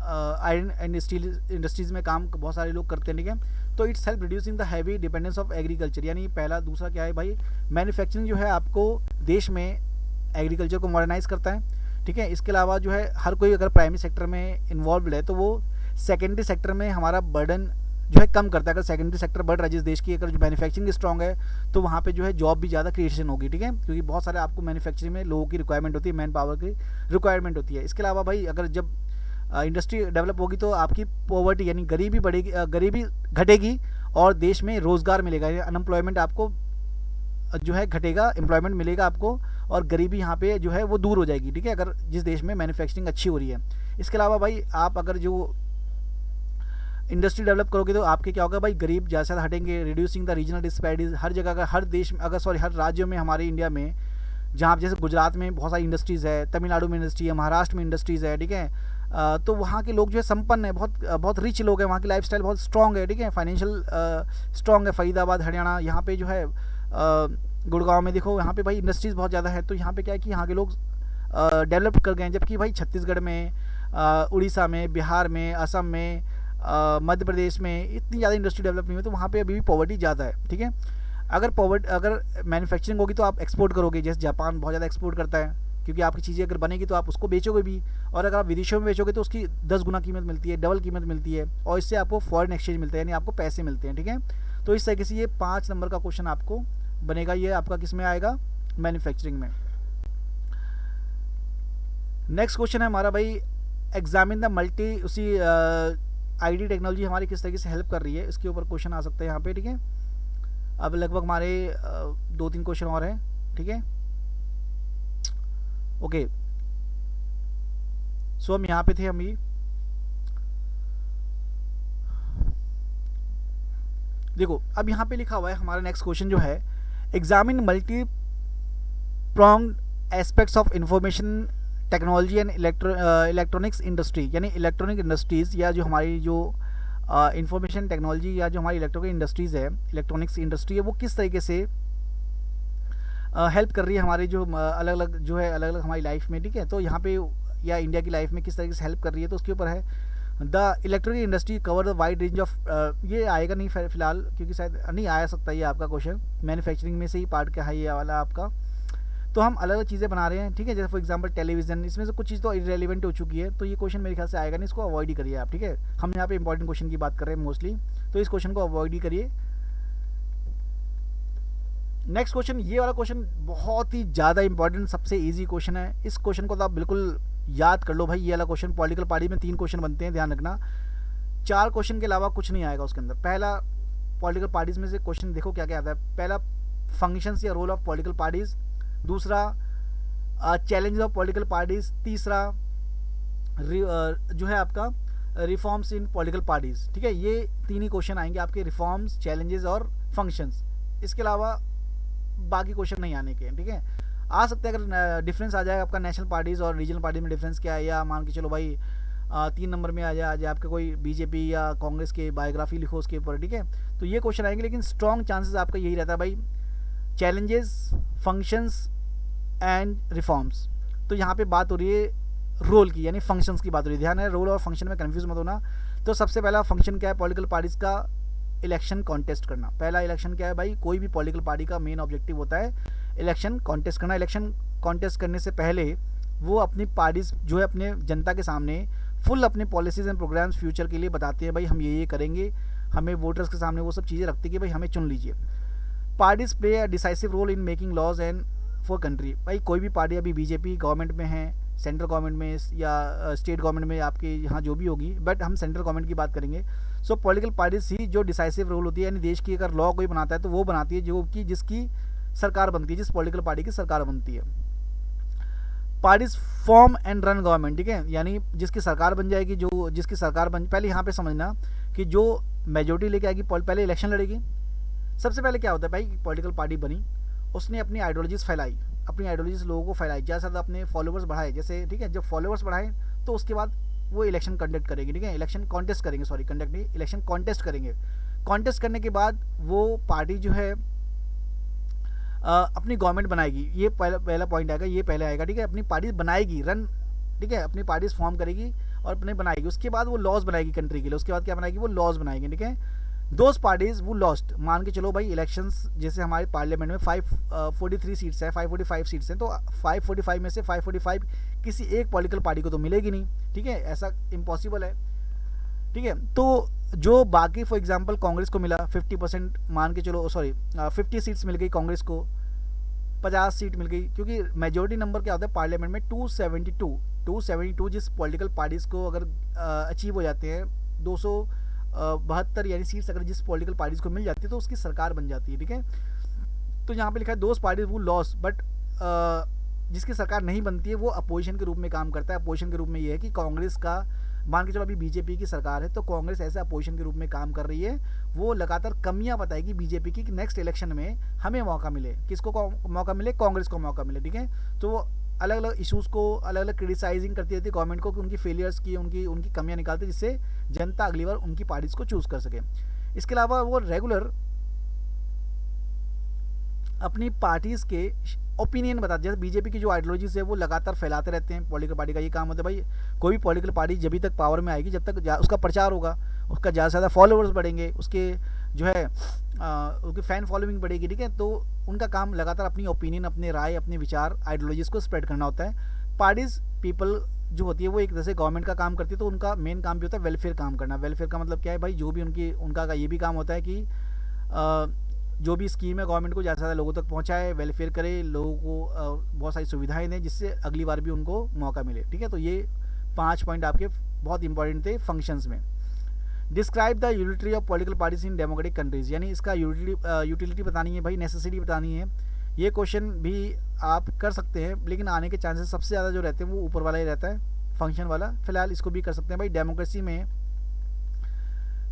आयरन एंड स्टील इंडस्ट्रीज़ में काम बहुत सारे लोग करते हैं। ठीक है, तो it's help reducing the heavy dependence of agriculture, यानी पहला। दूसरा क्या है भाई, मैन्युफैक्चरिंग जो है आपको देश में एग्रीकल्चर को मॉडर्नाइज करता है। ठीक है, इसके अलावा जो है हर कोई अगर प्राइमरी सेक्टर में इन्वॉल्व है तो वो सेकेंडरी सेक्टर में हमारा बर्डन जो है कम करता है। अगर सेकेंडरी सेक्टर बढ़ रहा है जिस देश की, अगर जो मैन्युफैक्चरिंग स्ट्रॉन्ग है, तो वहाँ पे जो है जॉब भी ज़्यादा क्रिएशन होगी। ठीक है, क्योंकि बहुत सारे आपको मैन्युफैक्चरिंग में लोगों की रिक्वायरमेंट होती है, मैन पावर की रिक्वायरमेंट होती है। इसके अलावा भाई अगर जब इंडस्ट्री डेवलप होगी तो आपकी पॉवर्टी यानी गरीबी बढ़ेगी, गरीबी घटेगी, और देश में रोज़गार मिलेगा, अनएम्प्लॉयमेंट आपको जो है घटेगा, एम्प्लॉयमेंट मिलेगा आपको, और गरीबी यहाँ पे जो है वो दूर हो जाएगी, ठीक है, अगर जिस देश में मैन्युफैक्चरिंग अच्छी हो रही है। इसके अलावा भाई आप अगर जो इंडस्ट्री डेवलप करोगे तो आपके क्या होगा भाई, गरीब ज़्यादा से ज़्यादा हटेंगे, रिड्यूसिंग द रीजनल डिस्पैरिटीज। हर जगह का, हर देश में, अगर सॉरी हर राज्यों में हमारे इंडिया में, जहाँ जैसे गुजरात में बहुत सारी इंडस्ट्रीज़ है, तमिलनाडु में इंडस्ट्री है, महाराष्ट्र में इंडस्ट्रीज़ है, ठीक है, तो वहाँ के लोग जो है संपन्न है, बहुत बहुत रिच लोग हैं, वहाँ की लाइफस्टाइल बहुत स्ट्रॉन्ग है, ठीक है, फाइनेंशियल स्ट्रॉन्ग है। फरीदाबाद हरियाणा, यहाँ पे जो है गुड़गांव में देखो, यहाँ पे भाई इंडस्ट्रीज़ बहुत ज़्यादा है, तो यहाँ पे क्या है कि यहाँ के लोग डेवलप कर गए हैं। जबकि भाई छत्तीसगढ़ में, उड़ीसा में, बिहार में, असम में, मध्य प्रदेश में इतनी ज़्यादा इंडस्ट्री डेवलप नहीं हुई, तो वहाँ पे अभी भी पॉवर्टी ज़्यादा है, ठीक है। अगर मैन्युफैक्चरिंग होगी तो आप एक्सपोर्ट करोगे, जैसे जापान बहुत ज़्यादा एक्सपोर्ट करता है, क्योंकि आपकी चीज़ें अगर बनेगी तो आप उसको बेचोगे भी, और अगर आप विदेशों में बेचोगे तो उसकी 10 गुना कीमत मिलती है, डबल कीमत मिलती है, और इससे आपको फॉरेन एक्सचेंज मिलता है, यानी आपको पैसे मिलते हैं, ठीक है। तो इस तरीके से ये 5 नंबर का क्वेश्चन आपको बनेगा, ये आपका किस में आएगा, मैन्युफैक्चरिंग में। नेक्स्ट क्वेश्चन है हमारा भाई, एग्जामिन द मल्टी, उसी आईडी टेक्नोलॉजी हमारी किस तरीके से हेल्प कर रही है, इसके ऊपर क्वेश्चन आ सकता है यहाँ पे, ठीक है। अब लगभग हमारे 2-3 क्वेश्चन और हैं, ठीक है, ओके। सो हम यहाँ पे थे, हम ही देखो, अब यहाँ पे लिखा हुआ है हमारा नेक्स्ट क्वेश्चन जो है, examine multi pronged aspects of information technology and electronics industry, यानी इलेक्ट्रॉनिक इंडस्ट्रीज़, या जो हमारी जो इंफॉर्मेशन टेक्नोलॉजी या जो हमारी इलेक्ट्रॉनिक इंडस्ट्रीज़ है, इलेक्ट्रॉनिक्स इंडस्ट्री है, वो किस तरीके से हेल्प कर रही है हमारी जो अलग अलग जो है, अलग अलग हमारी लाइफ में, ठीक है। तो यहाँ पे या इंडिया की लाइफ में किस तरीके से हेल्प कर रही है, तो उसके ऊपर है, the electronic industry cover the wide range of, ये आएगा नहीं फिलहाल, क्योंकि शायद नहीं आया सकता ये आपका क्वेश्चन, मैन्युफैक्चरिंग में से ही पार्ट क्या है ये वाला आपका। तो हम अलग अलग चीज़ें बना रहे हैं, ठीक है, जैसे फॉर एग्जांपल टेलीविज़न, इसमें से कुछ चीज़ तो इरेलीवेंट हो चुकी है, तो ये क्वेश्चन मेरे ख्याल से आएगा नहीं, इसको अवॉइड ही करिए आप, ठीक है। हम यहाँ पे इंपॉर्टेंट क्वेश्चन की बात कर रहे हैं मोस्टली, तो इस क्वेश्चन को अवॉइड ही करिए। नेक्स्ट क्वेश्चन, ये वाला क्वेश्चन बहुत ही ज़्यादा इंपॉर्टेंट, सबसे ईजी क्वेश्चन है, इस क्वेश्चन को तो आप बिल्कुल याद कर लो भाई। ये वाला क्वेश्चन पॉलिटिकल पार्टी में 3 क्वेश्चन बनते हैं, ध्यान रखना, 4 क्वेश्चन के अलावा कुछ नहीं आएगा उसके अंदर। पहला, पॉलिटिकल पार्टीज में से क्वेश्चन देखो क्या क्या आता है। पहला, फंक्शंस या रोल ऑफ पॉलिटिकल पार्टीज। दूसरा, चैलेंज ऑफ पॉलिटिकल पार्टीज। तीसरा जो है आपका रिफॉर्म्स इन पॉलिटिकल पार्टीज, ठीक है। ये 3 ही क्वेश्चन आएंगे आपके, रिफॉर्म्स, चैलेंजेस और फंक्शंस। इसके अलावा बाकी क्वेश्चन नहीं आने के, ठीक है। आ सकता है अगर डिफरेंस आ जाए आपका नेशनल पार्टीज़ और रीजनल पार्टी में डिफरेंस क्या है, या मान के चलो भाई 3 नंबर में आ जाए आपका कोई बीजेपी या कांग्रेस के बायोग्राफी लिखो उसके ऊपर, ठीक है। तो ये क्वेश्चन आएंगे, लेकिन स्ट्रॉन्ग चांसेस आपका यही रहता है भाई, चैलेंजेस, फंक्शंस एंड रिफॉर्म्स। तो यहाँ पे बात हो रही है रोल की, यानी फंक्शंस की बात हो रही है, ध्यान है, रोल और फंक्शन में कंफ्यूज मत होना। तो सबसे पहला फंक्शन क्या है पॉलिटिकल पार्टीज का, इलेक्शन कॉन्टेस्ट करना। पहला इलेक्शन क्या है भाई, कोई भी पॉलिटिकल पार्टी का मेन ऑब्जेक्टिव होता है इलेक्शन कॉन्टेस्ट करना। इलेक्शन कॉन्टेस्ट करने से पहले वो अपनी पार्टीज जो है अपने जनता के सामने फुल अपने पॉलिसीज़ एंड प्रोग्राम्स फ्यूचर के लिए बताते हैं, भाई हम ये करेंगे, हमें वोटर्स के सामने वो सब चीज़ें रखती है कि भाई हमें चुन लीजिए। Parties play a decisive role in making laws and for country. भाई कोई भी पार्टी अभी बीजेपी गवर्नमेंट में है, सेंट्रल गवर्नमेंट में या स्टेट गवर्नमेंट में आपके यहाँ जो भी होगी, बट हम सेंट्रल गवर्नमेंट की बात करेंगे। सो पॉलिटिकल पार्टीज ही जो डिसाइसिव रोल होती है, यानी देश की अगर लॉ कोई बनाता है तो वो बनाती है जो कि जिसकी सरकार बनती है, जिस पॉलिटिकल पार्टी की सरकार बनती है। Parties form and run government, ठीक है, यानी जिसकी सरकार बन जाएगी, जो जिसकी सरकार बन, पहले यहाँ पे समझना कि जो मेजोरिटी लेके आएगी, पहले इलेक्शन लड़ेगी। सबसे पहले क्या होता है भाई, पॉलिटिकल पार्टी बनी, उसने अपनी आइडियोलॉजीज फैलाई, अपनी आइडियोलॉजीज लोगों को फैलाई, ज़्यादा से ज़्यादा अपने फॉलोवर्स बढ़ाए, जैसे, ठीक है, जब फॉलोवर्स बढ़ाए तो उसके बाद वो इलेक्शन कंडक्ट करेगी, ठीक है, इलेक्शन कॉन्टेस्ट करेंगे, सॉरी कंडक्ट नहीं, इलेक्शन कॉन्टेस्ट करेंगे। कॉन्टेस्ट करने के बाद वो पार्टी जो है अपनी गवर्नमेंट बनाएगी। ये पहला पॉइंट आएगा, ये पहले आएगा, ठीक है, अपनी पार्टी बनाएगी, रन, ठीक है, अपनी पार्टीज फॉर्म करेगी और अपने बनाएगी। उसके बाद वो लॉज बनाएगी कंट्री के लिए, उसके बाद क्या बनाएगी, वो लॉज बनाएगी, ठीक है। दोज पार्टीज वो लॉस्ट, मान के चलो भाई इलेक्शंस, जैसे हमारे पार्लियामेंट में 543 सीट्स हैं, 545 सीट्स हैं, तो 545 में से 545 किसी एक पॉलिटिकल पार्टी को तो मिलेगी नहीं, ठीक है, ऐसा इम्पॉसिबल है, ठीक है। तो जो बाकी फॉर एग्जांपल कांग्रेस को मिला 50%, मान के चलो, सॉरी 50 सीट्स मिल गई कांग्रेस को, 50 सीट मिल गई, क्योंकि मेजोरिटी नंबर क्या होता है पार्लियामेंट में 272, जिस पॉलिटिकल पार्टीज़ को अगर अचीव हो जाते हैं 272 यानी सीट्स अगर जिस पॉलिटिकल पार्टीज़ को मिल जाती है तो उसकी सरकार बन जाती है, ठीक है। तो यहाँ पे लिखा है दोज पार्टीज वो लॉस, बट जिसकी सरकार नहीं बनती है वो अपोजिशन के रूप में काम करता है। अपोजिशन के रूप में ये है कि कांग्रेस का, मान के चलो अभी बीजेपी की सरकार है तो कांग्रेस ऐसे अपोजिशन के रूप में काम कर रही है, वो लगातार कमियां बताएगी बीजेपी की कि नेक्स्ट इलेक्शन में हमें मौका मिले। किसको मौका मिले? कांग्रेस को मौका मिले, ठीक है। तो वो अलग अलग इश्यूज़ को अलग अलग क्रिटिसाइजिंग करती रहती है गवर्नमेंट को कि उनकी फेलियर्स की, उनकी कमियां निकालती है, जिससे जनता अगली बार उनकी पार्टीज को चूज़ कर सके। इसके अलावा वो रेगुलर अपनी पार्टीज़ के ओपिनियन बताते, जैसे बीजेपी की जो आइडियोलॉजीज है वो लगातार फैलाते रहते हैं। पॉलिटिकल पार्टी का ये काम होता है भाई, कोई भी पॉलिटिकल पार्टी जब तक पावर में आएगी, जब तक उसका प्रचार होगा, उसका ज़्यादा से ज़्यादा फॉलोअर्स बढ़ेंगे, उसके जो है उसकी फ़ैन फॉलोइंग बढ़ेगी, ठीक है। तो उनका काम लगातार अपनी ओपिनियन, अपने राय, अपने विचार, आइडियोलॉजीज़ को स्प्रेड करना होता है। पार्टीज़ पीपल जो होती है वो एक जैसे गवर्नमेंट का काम करती है, तो उनका मेन काम भी होता है वेलफेयर काम करना। वेलफेयर का मतलब क्या है भाई? जो भी उनका ये भी काम होता है कि जो भी स्कीम है गवर्नमेंट को ज़्यादा से ज़्यादा लोगों तक पहुंचाए, वेलफेयर करे, लोगों को बहुत सारी सुविधाएं दें, जिससे अगली बार भी उनको मौका मिले, ठीक है। तो ये 5 पॉइंट आपके बहुत इंपॉर्टेंट थे फंक्शंस में। Describe the utility of political parties in democratic countries, यानी इसका यूटिलिटी बतानी है भाई, नेसेसिटी बतानी है। ये क्वेश्चन भी आप कर सकते हैं, लेकिन आने के चांसेस सबसे ज़्यादा जो रहते हैं वो ऊपर वाला ही रहता है, फंक्शन वाला। फिलहाल इसको भी कर सकते हैं भाई। डेमोक्रेसी में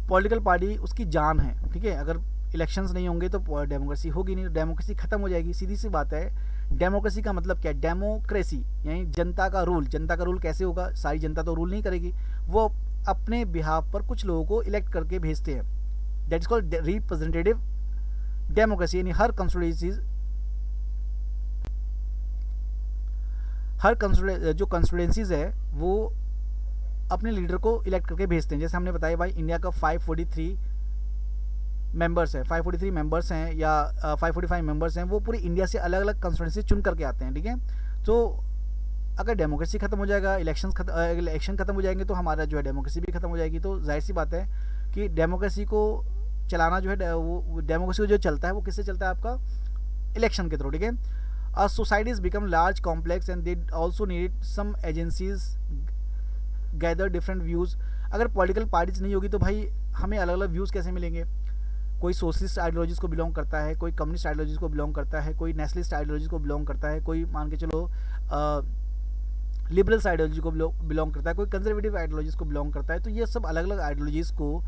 पॉलिटिकल पार्टी उसकी जान है, ठीक है। अगर इलेक्शंस नहीं होंगे तो डेमोक्रेसी होगी नहीं, तो डेमोक्रेसी खत्म हो जाएगी, सीधी सी बात है। डेमोक्रेसी का मतलब क्या है? डेमोक्रेसी यानी जनता का रूल। जनता का रूल कैसे होगा? सारी जनता तो रूल नहीं करेगी, वो अपने बिहाफ पर कुछ लोगों को इलेक्ट करके भेजते हैं। That is called representative democracy, यानी हर जो कंस्टिट्यूएंसीज है वो अपने लीडर को इलेक्ट करके भेजते हैं। जैसे हमने बताया भाई, इंडिया का 543 मेंबर्स हैं, 543 मेंबर्स हैं या 545 मेंबर्स हैं, वो पूरी इंडिया से अलग अलग कंस्टिट्यूएंसी चुन करके आते हैं, ठीक है। तो अगर डेमोक्रेसी खत्म हो जाएगा, इलेक्शन खत्म हो जाएंगे, तो हमारा जो है डेमोक्रेसी भी खत्म हो जाएगी। तो जाहिर सी बात है कि डेमोक्रेसी को चलाना जो है, वो डेमोक्रेसी जो चलता है वो किससे चलता है? आपका इलेक्शन के थ्रू, ठीक है। Societies become large complex and they also need some agencies gather different views. अगर पॉलिटिकल पार्टीज नहीं होगी तो भाई हमें अलग अलग व्यूज़ कैसे मिलेंगे? कोई सोशलिस्ट आइडियोलॉजीज़ को बिलोंग करता है, कोई कम्युनिस्ट आइडियोलॉजीज़ को बिलोंग करता है, कोई नेशनलिस्ट आइडियोलॉजीज़ को बिलोंग करता है, कोई मान के चलो लिबरल्स आइडियोलॉजी को बिलोंग करता है, कोई कंजर्वेटिव आइडियोलॉजीज़ को बिलोंग करता है। तो ये सब अलग अलग आइडियोलॉजीज़ को,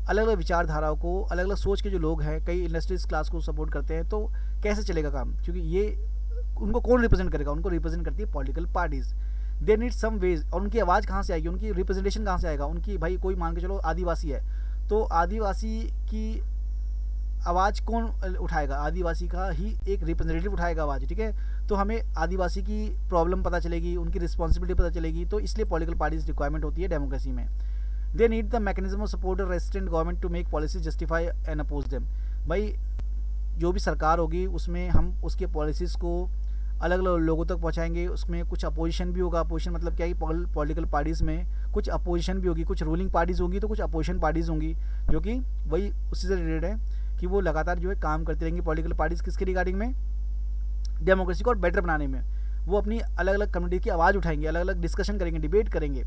अलग अलग विचारधाराओं को, अलग अलग सोच के जो लोग हैं, कई इंडस्ट्रीज क्लास को सपोर्ट करते हैं। तो कैसे चलेगा काम? क्योंकि ये उनको कौन रिप्रेजेंट करेगा? उनको रिप्रेजेंट करती है political parties. They need some ways, और उनकी आवाज़ कहाँ से आएगी? उनकी रिप्रेजेंटेशन कहाँ से आएगा? उनकी भाई कोई मान के चलो आदिवासी है, तो आदिवासी की आवाज़ कौन उठाएगा? आदिवासी का ही एक रिप्रेजेंटेटिव उठाएगा आवाज़, ठीक है। तो हमें आदिवासी की प्रॉब्लम पता चलेगी, उनकी रिस्पॉन्सिबिलिटी पता चलेगी। तो इसलिए पॉलिटिकल पार्टीज रिक्वायरमेंट होती है डेमोक्रेसी में। They need the mechanism of support resistant government to make policy justify and oppose them. भाई जो भी सरकार होगी उसमें हम उसके पॉलिसीज़ को अलग अलग लोगों तक पहुंचाएंगे। उसमें कुछ अपोजिशन भी होगा। अपोजिशन मतलब क्या है? पॉलिटिकल पार्टीज़ में कुछ अपोजिशन भी होगी, कुछ रूलिंग पार्टीज़ होंगी तो कुछ अपोजिशन पार्टीज़ होंगी, जो कि वही उसी से रिलेटेड है कि वो लगातार जो है काम करती रहेंगी पॉलिटिकल पार्टीज़। किसके रिगार्डिंग में? डेमोक्रेसी को और बेटर बनाने में। वो अपनी अलग अलग कम्युनिटी की आवाज़ उठाएंगे, अलग अलग डिस्कशन करेंगे, डिबेट करेंगे।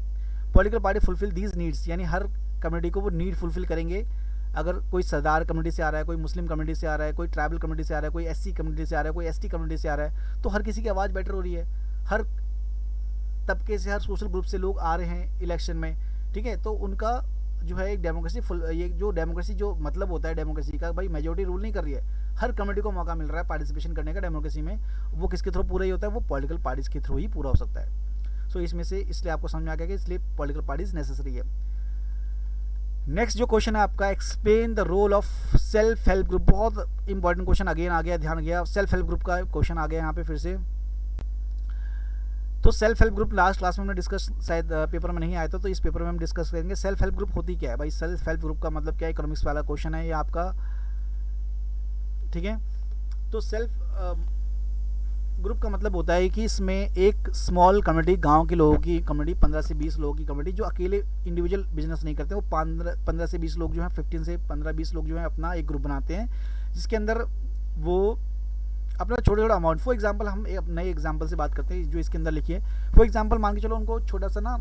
Political party fulfil these needs, यानी हर कम्युनिटी को वो नीड फुलफिल करेंगे। अगर कोई सरदार कम्युनिटी से आ रहा है, कोई मुस्लिम कम्युनिटी से आ रहा है, कोई ट्राइबल कम्युनिटी से आ रहा है, कोई एससी कम्युनिटी से आ रहा है, कोई एसटी कम्युनिटी से आ रहा है, तो हर किसी की आवाज़ बेटर हो रही है। हर तबके से, हर सोशल ग्रुप से लोग आ रहे हैं इलेक्शन में, ठीक है। तो उनका जो है एक डेमोक्रेसी ये जो डेमोक्रेसी जो मतलब होता है डेमोक्रेसी का, भाई मेजोरिटी रूल नहीं कर रही है, हर कम्युनिटी को मौका मिल रहा है पार्टिसिपेशन करने का डेमोक्रेसी में। वो किसके थ्रू पूरा ही होता है? वो पॉलिटिकल पार्टीज़ के थ्रू ही पूरा हो सकता है। सो इसमें से इसलिए आपको समझ में आ गया कि इसलिए पॉलिटिकल पार्टीज नेसेसरी है। नेक्स्ट जो क्वेश्चन है आपका, explain the role of self help group. बहुत इंपॉर्टेंट क्वेश्चन अगेन आ गया, ध्यान गया, सेल्फ हेल्प ग्रुप का क्वेश्चन आ गया यहाँ पे फिर से। तो self help group last class में हमने डिस्कस, शायद पेपर में नहीं आया था, तो इस पेपर में हम डिस्कस करेंगे सेल्फ हेल्प ग्रुप होती क्या है। भाई सेल्फ हेल्प ग्रुप का मतलब क्या है? इकोनॉमिक्स वाला क्वेश्चन है ये आपका, ठीक है। तो सेल्फ ग्रुप का मतलब होता है कि इसमें एक स्मॉल कम्युनिटी, गांव के लोगों की कम्युनिटी, 15 से 20 लोगों की कम्युनिटी, जो अकेले इंडिविजुअल बिजनेस नहीं करते, वो 15 से 20 लोग जो हैं, 15 से 15-20 लोग जो हैं अपना एक ग्रुप बनाते हैं, जिसके अंदर वो अपना छोटा छोटा अमाउंट, फॉर एग्जांपल हम एक नए एग्जांपल से बात करते हैं जो इसके अंदर लिखिए। फॉर एग्जांपल मान के चलो उनको छोटा सा ना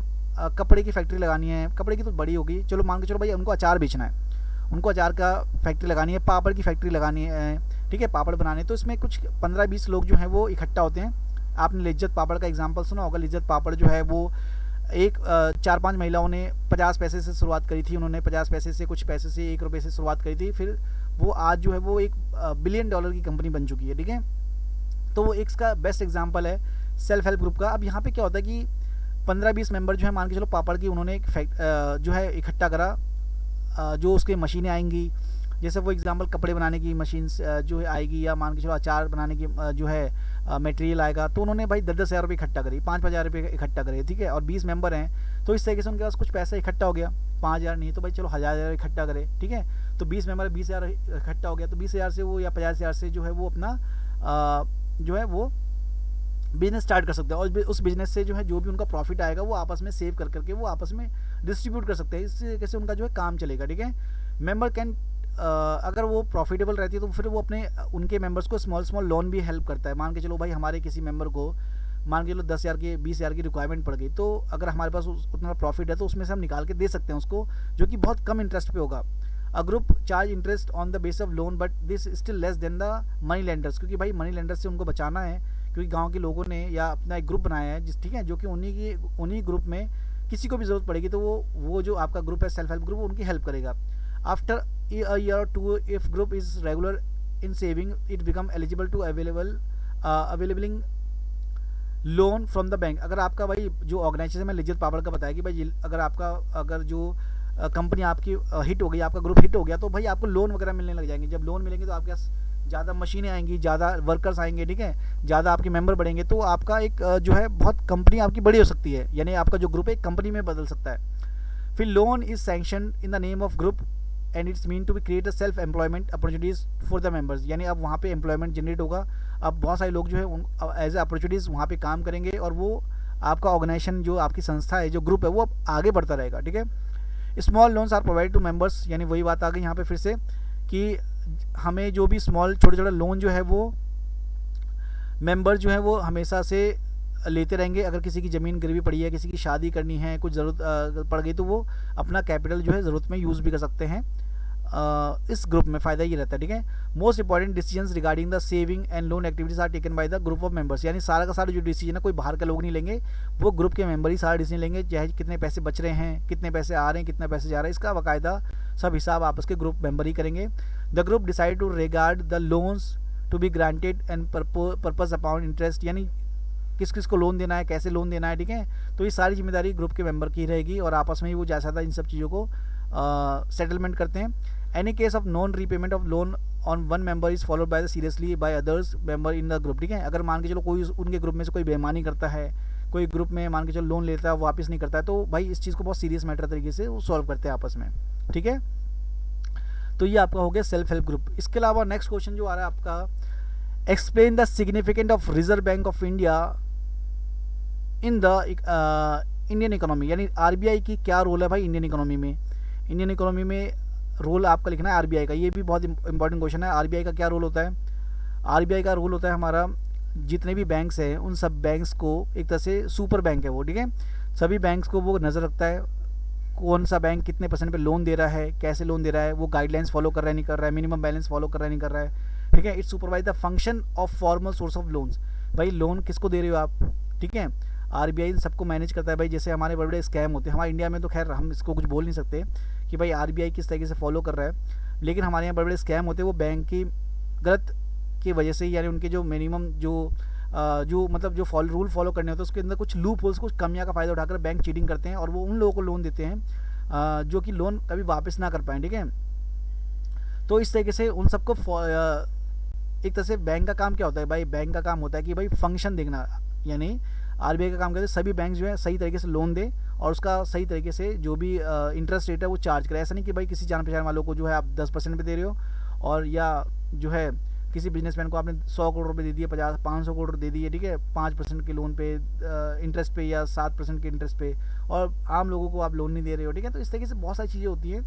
कपड़े की फैक्ट्री लगानी है, कपड़े की तो बड़ी होगी, चलो मान के चलो भाई उनको अचार बेचना है। उनको अचार का फैक्ट्री लगानी है, पापड़ की फैक्ट्री लगानी है, ठीक है, पापड़ बनाने। तो इसमें कुछ 15-20 लोग जो हैं वो इकट्ठा होते हैं। आपने लिज्जत पापड़ का एग्जांपल सुना होगा। लिज्जत पापड़ जो है वो एक 4-5 महिलाओं ने 50 पैसे से शुरुआत करी थी। उन्होंने 50 पैसे से, कुछ पैसे से, 1 रुपये से शुरुआत करी थी। फिर वो आज जो है वो एक बिलियन डॉलर की कंपनी बन चुकी है, ठीक है। तो वो एक इसका बेस्ट एग्जांपल है सेल्फ हेल्प ग्रुप का। अब यहाँ पे क्या होता है कि 15-20 मेंबर जो है, मान के चलो पापड़ की उन्होंने एक जो है इकट्ठा करा, जो उसके मशीनें आएंगी, जैसे वो एग्जांपल कपड़े बनाने की मशीन जो है आएगी, या मान के चलो अचार बनाने की जो है मटेरियल आएगा। तो उन्होंने भाई 10-10 हज़ार रुपये इकट्ठा करी, 5-5 हज़ार रुपये इकट्ठा करे, ठीक है। और 20 मेंबर हैं, तो इस तरीके से उनके पास कुछ पैसा इकट्ठा हो गया। 5,000 नहीं तो भाई चलो 1,000 इकट्ठा करे, ठीक है। तो 20 मेंबर 20,000 इकट्ठा हो गया। तो 20,000 से वो या 50,000 से जो है वो अपना जो है वो बिजनेस स्टार्ट कर सकते हैं। और उस बिजनेस से जो है जो भी उनका प्रॉफिट आएगा वो आपस में सेव कर करके वो आपस में डिस्ट्रीब्यूट कर सकते हैं। इस तरीके से उनका जो है काम चलेगा, ठीक है। मेंबर कैन अगर वो प्रॉफिटेबल रहती है तो फिर वो अपने उनके मेंबर्स को स्मॉल लोन भी हेल्प करता है। मान के चलो भाई हमारे किसी मेंबर को मान के चलो 10,000 की 20,000 की रिक्वायरमेंट पड़ गई, तो अगर हमारे पास उतना प्रॉफिट है तो उसमें से हम निकाल के दे सकते हैं उसको, जो कि बहुत कम इंटरेस्ट पे होगा। A group charge interest on the base of loan but this still less than the money lenders, क्योंकि भाई मनी लेंडर्स से उनको बचाना है, क्योंकि गांव के लोगों ने या अपना एक ग्रुप बनाया है जिस, ठीक है, जो कि उन्हीं ग्रुप में किसी को भी ज़रूरत पड़ेगी तो वो जो आपका ग्रुप है सेल्फ हेल्प ग्रुप, उनकी हेल्प करेगा। After a year or two, if group is regular in saving, it become eligible to availing loan from the bank. अगर आपका भाई जो ऑर्गेनाइजेशन में लिज्जत पापड़ का बताया कि भाई अगर जो कंपनी आपकी हिट हो गई, आपका ग्रुप हिट हो गया, तो भाई आपको लोन वगैरह मिलने लग जाएंगे। जब लोन मिलेंगे तो आपके पास ज़्यादा मशीनें आएंगी, ज़्यादा वर्कर्स आएंगे, ठीक है, ज़्यादा आपके मेंबर बढ़ेंगे, तो आपका एक जो है बहुत कंपनी आपकी बड़ी हो सकती है, यानी आपका जो ग्रुप है एक कंपनी में बदल सकता है। फिर loan is sanction in the name of group and it's mean to be create a self employment opportunities for the members, यानी अब वहाँ पे एम्प्लॉयमेंट जनरेट होगा। अब बहुत सारे लोग जो है एज ए अपॉर्चुनिटीज़ वहाँ पे काम करेंगे, और वो आपका ऑर्गेनाइजेशन जो आपकी संस्था है, जो ग्रुप है, वो आगे बढ़ता रहेगा, ठीक है। Small loans are provide to members, यानी वही बात आ गई यहाँ पे फिर से कि हमें जो भी छोटे छोटे लोन जो है वो मेंबर जो है वो हमेशा से लेते रहेंगे। अगर किसी की ज़मीन गिरवी पड़ी है, किसी की शादी करनी है, कुछ ज़रूरत पड़ गई, तो वो अपना कैपिटल जो है ज़रूरत में यूज़ भी कर सकते हैं। इस ग्रुप में फ़ायदा ये रहता है, ठीक है। Most important decisions regarding the saving and loan activities are taken by the group of members, यानी सारा का सारा जो डिसीजन है कोई बाहर के लोग नहीं लेंगे, वो ग्रुप के मेंबर ही सारा डिसीजन लेंगे। चाहे कितने पैसे बच रहे हैं, कितने पैसे आ रहे हैं, कितने पैसे जा रहे हैं, इसका बाकायदा सब हिसाब आपस के ग्रुप मेंबर ही करेंगे। The group decide to regard the loans to be granted and purpose upon interest, यानी किस किस को लोन देना है, कैसे लोन देना है, ठीक है। तो ये सारी जिम्मेदारी ग्रुप के मेंबर की रहेगी, और आपस में ही वो जैसा इन सब चीज़ों को सेटलमेंट करते हैं। Any case of non repayment of loan on one member is followed by the seriously by others member in the group, ठीक है। अगर मान के चलो कोई उनके ग्रुप में से कोई बेईमानी करता है, कोई ग्रुप में मान के चलो लोन लेता है वापस नहीं करता है, तो भाई इस चीज़ को बहुत सीरियस मैटर तरीके से वो सॉल्व करते हैं आपस में, ठीक है। तो ये आपका हो गया सेल्फ हेल्प ग्रुप। इसके अलावा नेक्स्ट क्वेश्चन जो आ रहा है आपका, explain the significant of reserve bank of India in the Indian economy, यानी आरबीआई की क्या रोल है भाई इंडियन इकोनॉमी में। इंडियन इकोनॉमी में रोल आपका लिखना है आरबीआई का। ये भी बहुत इंपॉर्टेंट क्वेश्चन है। आरबीआई का क्या रोल होता है? आरबीआई का रोल होता है हमारा, जितने भी बैंक्स हैं उन सब बैंक्स को, एक तरह से सुपर बैंक है वो, ठीक है। सभी बैंक्स को वो नज़र रखता है, कौन सा बैंक कितने % पे लोन दे रहा है, कैसे लोन दे रहा है, वो गाइडलाइंस फॉलो कर रहा है नहीं कर रहा है, मिनिमम बैलेंस फॉलो कर रहा है नहीं कर रहा है, ठीक है। It's supervise the function of formal source of loans, भाई लोन किसको दे रहे हो आप, ठीक है। आरबीआई सबको मैनेज करता है भाई। जैसे हमारे बड़े बड़े स्कैम होते हैं हमारे इंडिया में, तो खैर हम इसको कुछ बोल नहीं सकते कि भाई आरबीआई किस तरीके से फॉलो कर रहा है, लेकिन हमारे यहाँ बड़े बड़े स्कैम होते हैं वो बैंक की गलत की वजह से, यानी उनके जो मिनिमम जो मतलब जो रूल फॉलो करने होते हैं उसके अंदर कुछ लूप होल्स, कुछ कमियां का फ़ायदा उठाकर बैंक चीटिंग करते हैं, और वो उन लोगों को लोन देते हैं जो कि लोन कभी वापस ना कर पाएँ, ठीक है। तो इस तरीके से उन सबको एक तरह से बैंक का काम क्या होता है भाई, बैंक का काम होता है कि भाई फंक्शन देखना, यानी आरबीआई का काम करते हैं सभी बैंक जो है सही तरीके से लोन दे, और उसका सही तरीके से जो भी इंटरेस्ट रेट है वो चार्ज करे। ऐसा नहीं कि भाई किसी जान पहचान वालों को जो है आप 10% पे दे रहे हो, और या जो है किसी बिजनेसमैन को आपने 100 करोड़ रुपये दे दिए, 500 करोड़ दे दिए, ठीक है, 5% के लोन पे इंटरेस्ट पे, या 7% के इंटरेस्ट पे, और आम लोगों को आप लोन नहीं दे रहे हो, ठीक है। तो इस तरीके से बहुत सारी चीज़ें होती हैं।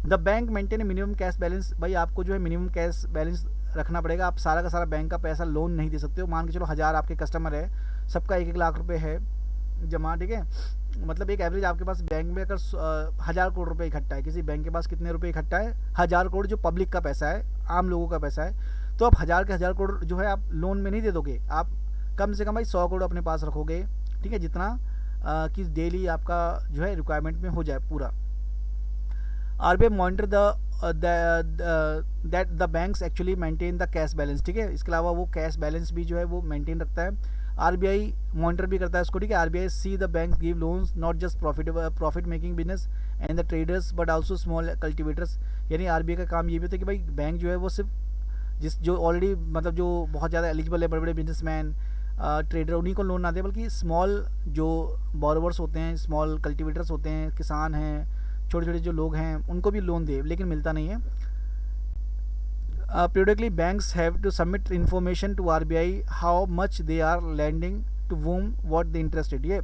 The bank maintain minimum cash balance, भाई आपको जो है मिनिमम कैश बैलेंस रखना पड़ेगा। आप सारा का सारा बैंक का पैसा लोन नहीं दे सकते हो। मान के चलो 1000 आपके कस्टमर है, सबका 1-1 लाख रुपए है जमा, ठीक है, मतलब एक एवरेज आपके पास बैंक में अगर 1000 करोड़ रुपए इकट्ठा है, किसी बैंक के पास कितने रुपए इकट्ठा है, 1000 करोड़, जो पब्लिक का पैसा है, आम लोगों का पैसा है, तो आप 1000 करोड़ जो है आप लोन में नहीं दे दोगे, आप कम से कम भाई 100 करोड़ अपने पास रखोगे, ठीक है, जितना कि डेली आपका जो है रिक्वायरमेंट में हो जाए पूरा। RBI monitor that the banks actually maintain the cash balance, ठीक है, इसके अलावा वो कैश बैलेंस भी जो है वो मेंटेन रखता है। आरबीआई मॉनिटर भी करता है उसको, ठीक है। RBI see the banks give loans not just profit making business and the traders but also small cultivators, यानी आरबीआई का काम ये भी होता है कि भाई बैंक जो है वो सिर्फ जो ऑलरेडी मतलब जो बहुत ज़्यादा एलिजिबल है, बड़े बड़े बिजनेसमैन, ट्रेडर, उन्हीं को लोन ना दे, बल्कि स्मॉल जो बोरोवर्स होते हैं, स्मॉल कल्टिवेटर्स होते हैं, किसान हैं, छोटे छोटे जो लोग हैं, उनको भी लोन दे, लेकिन मिलता नहीं है। Periodically banks have to submit information to RBI how much they are lending to whom, what the interest rate, ये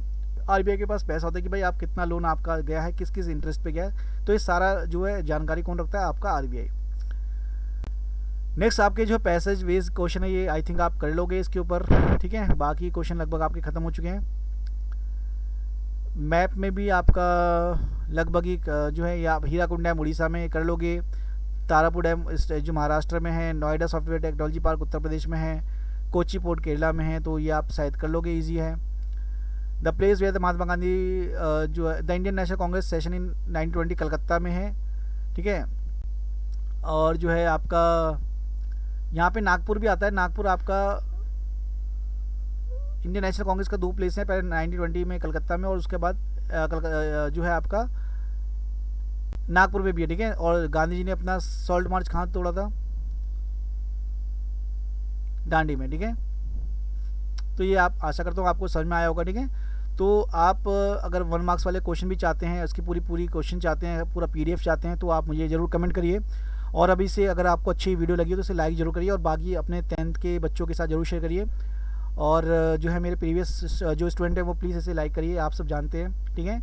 आरबीआई के पास पैसा होता है कि भाई आप कितना लोन आपका गया है, किस किस इंटरेस्ट पे गया है, तो ये सारा जो है जानकारी कौन रखता है, आपका आरबीआई। नेक्स्ट आपके जो पैसेज वेज क्वेश्चन है, ये आई थिंक आप कर लोगे इसके ऊपर, ठीक है। बाकी क्वेश्चन लगभग आपके ख़त्म हो चुके हैं। मैप में भी आपका लगभग ही जो है, या हीराकुंड डैम उड़ीसा में कर लोगे, तारापुर डैम जो महाराष्ट्र में है, Noida software technology park Uttar Pradesh में है, कोची पोर्ट केरला में है, तो ये आप शायद कर लोगे, इजी है। The place where the Mahatma Gandhi जो है the Indian national Congress session in 1920 Calcutta में है, ठीक है। और जो है आपका यहाँ पे नागपुर भी आता है, नागपुर आपका इंडियन नेशनल कांग्रेस का 2 प्लेस है, पहले 1920 में कलकत्ता में, और उसके बाद जो है आपका नागपुर में भी है, ठीक है। और गांधी जी ने अपना सॉल्ट मार्च कहाँ तोड़ा था, दांडी में, ठीक है। तो ये आप आशा करता हूँ आपको समझ में आया होगा, ठीक है। तो आप अगर 1 मार्क्स वाले क्वेश्चन भी चाहते हैं, उसकी पूरी क्वेश्चन चाहते हैं, पूरा पीडीएफ चाहते हैं, तो आप मुझे ज़रूर कमेंट करिए। और अभी से अगर आपको अच्छी वीडियो लगी हो तो इसे लाइक ज़रूर करिए, और बाकी अपने 10th के बच्चों के साथ ज़रूर शेयर करिए। और जो है मेरे प्रीवियस जो स्टूडेंट है वो प्लीज़ इसे लाइक करिए, आप सब जानते हैं, ठीक है।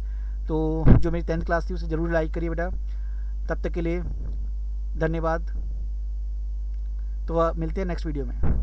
तो जो मेरी 10th क्लास थी उसे ज़रूर लाइक करिए बेटा। तब तक के लिए धन्यवाद। तो मिलते हैं नेक्स्ट वीडियो में।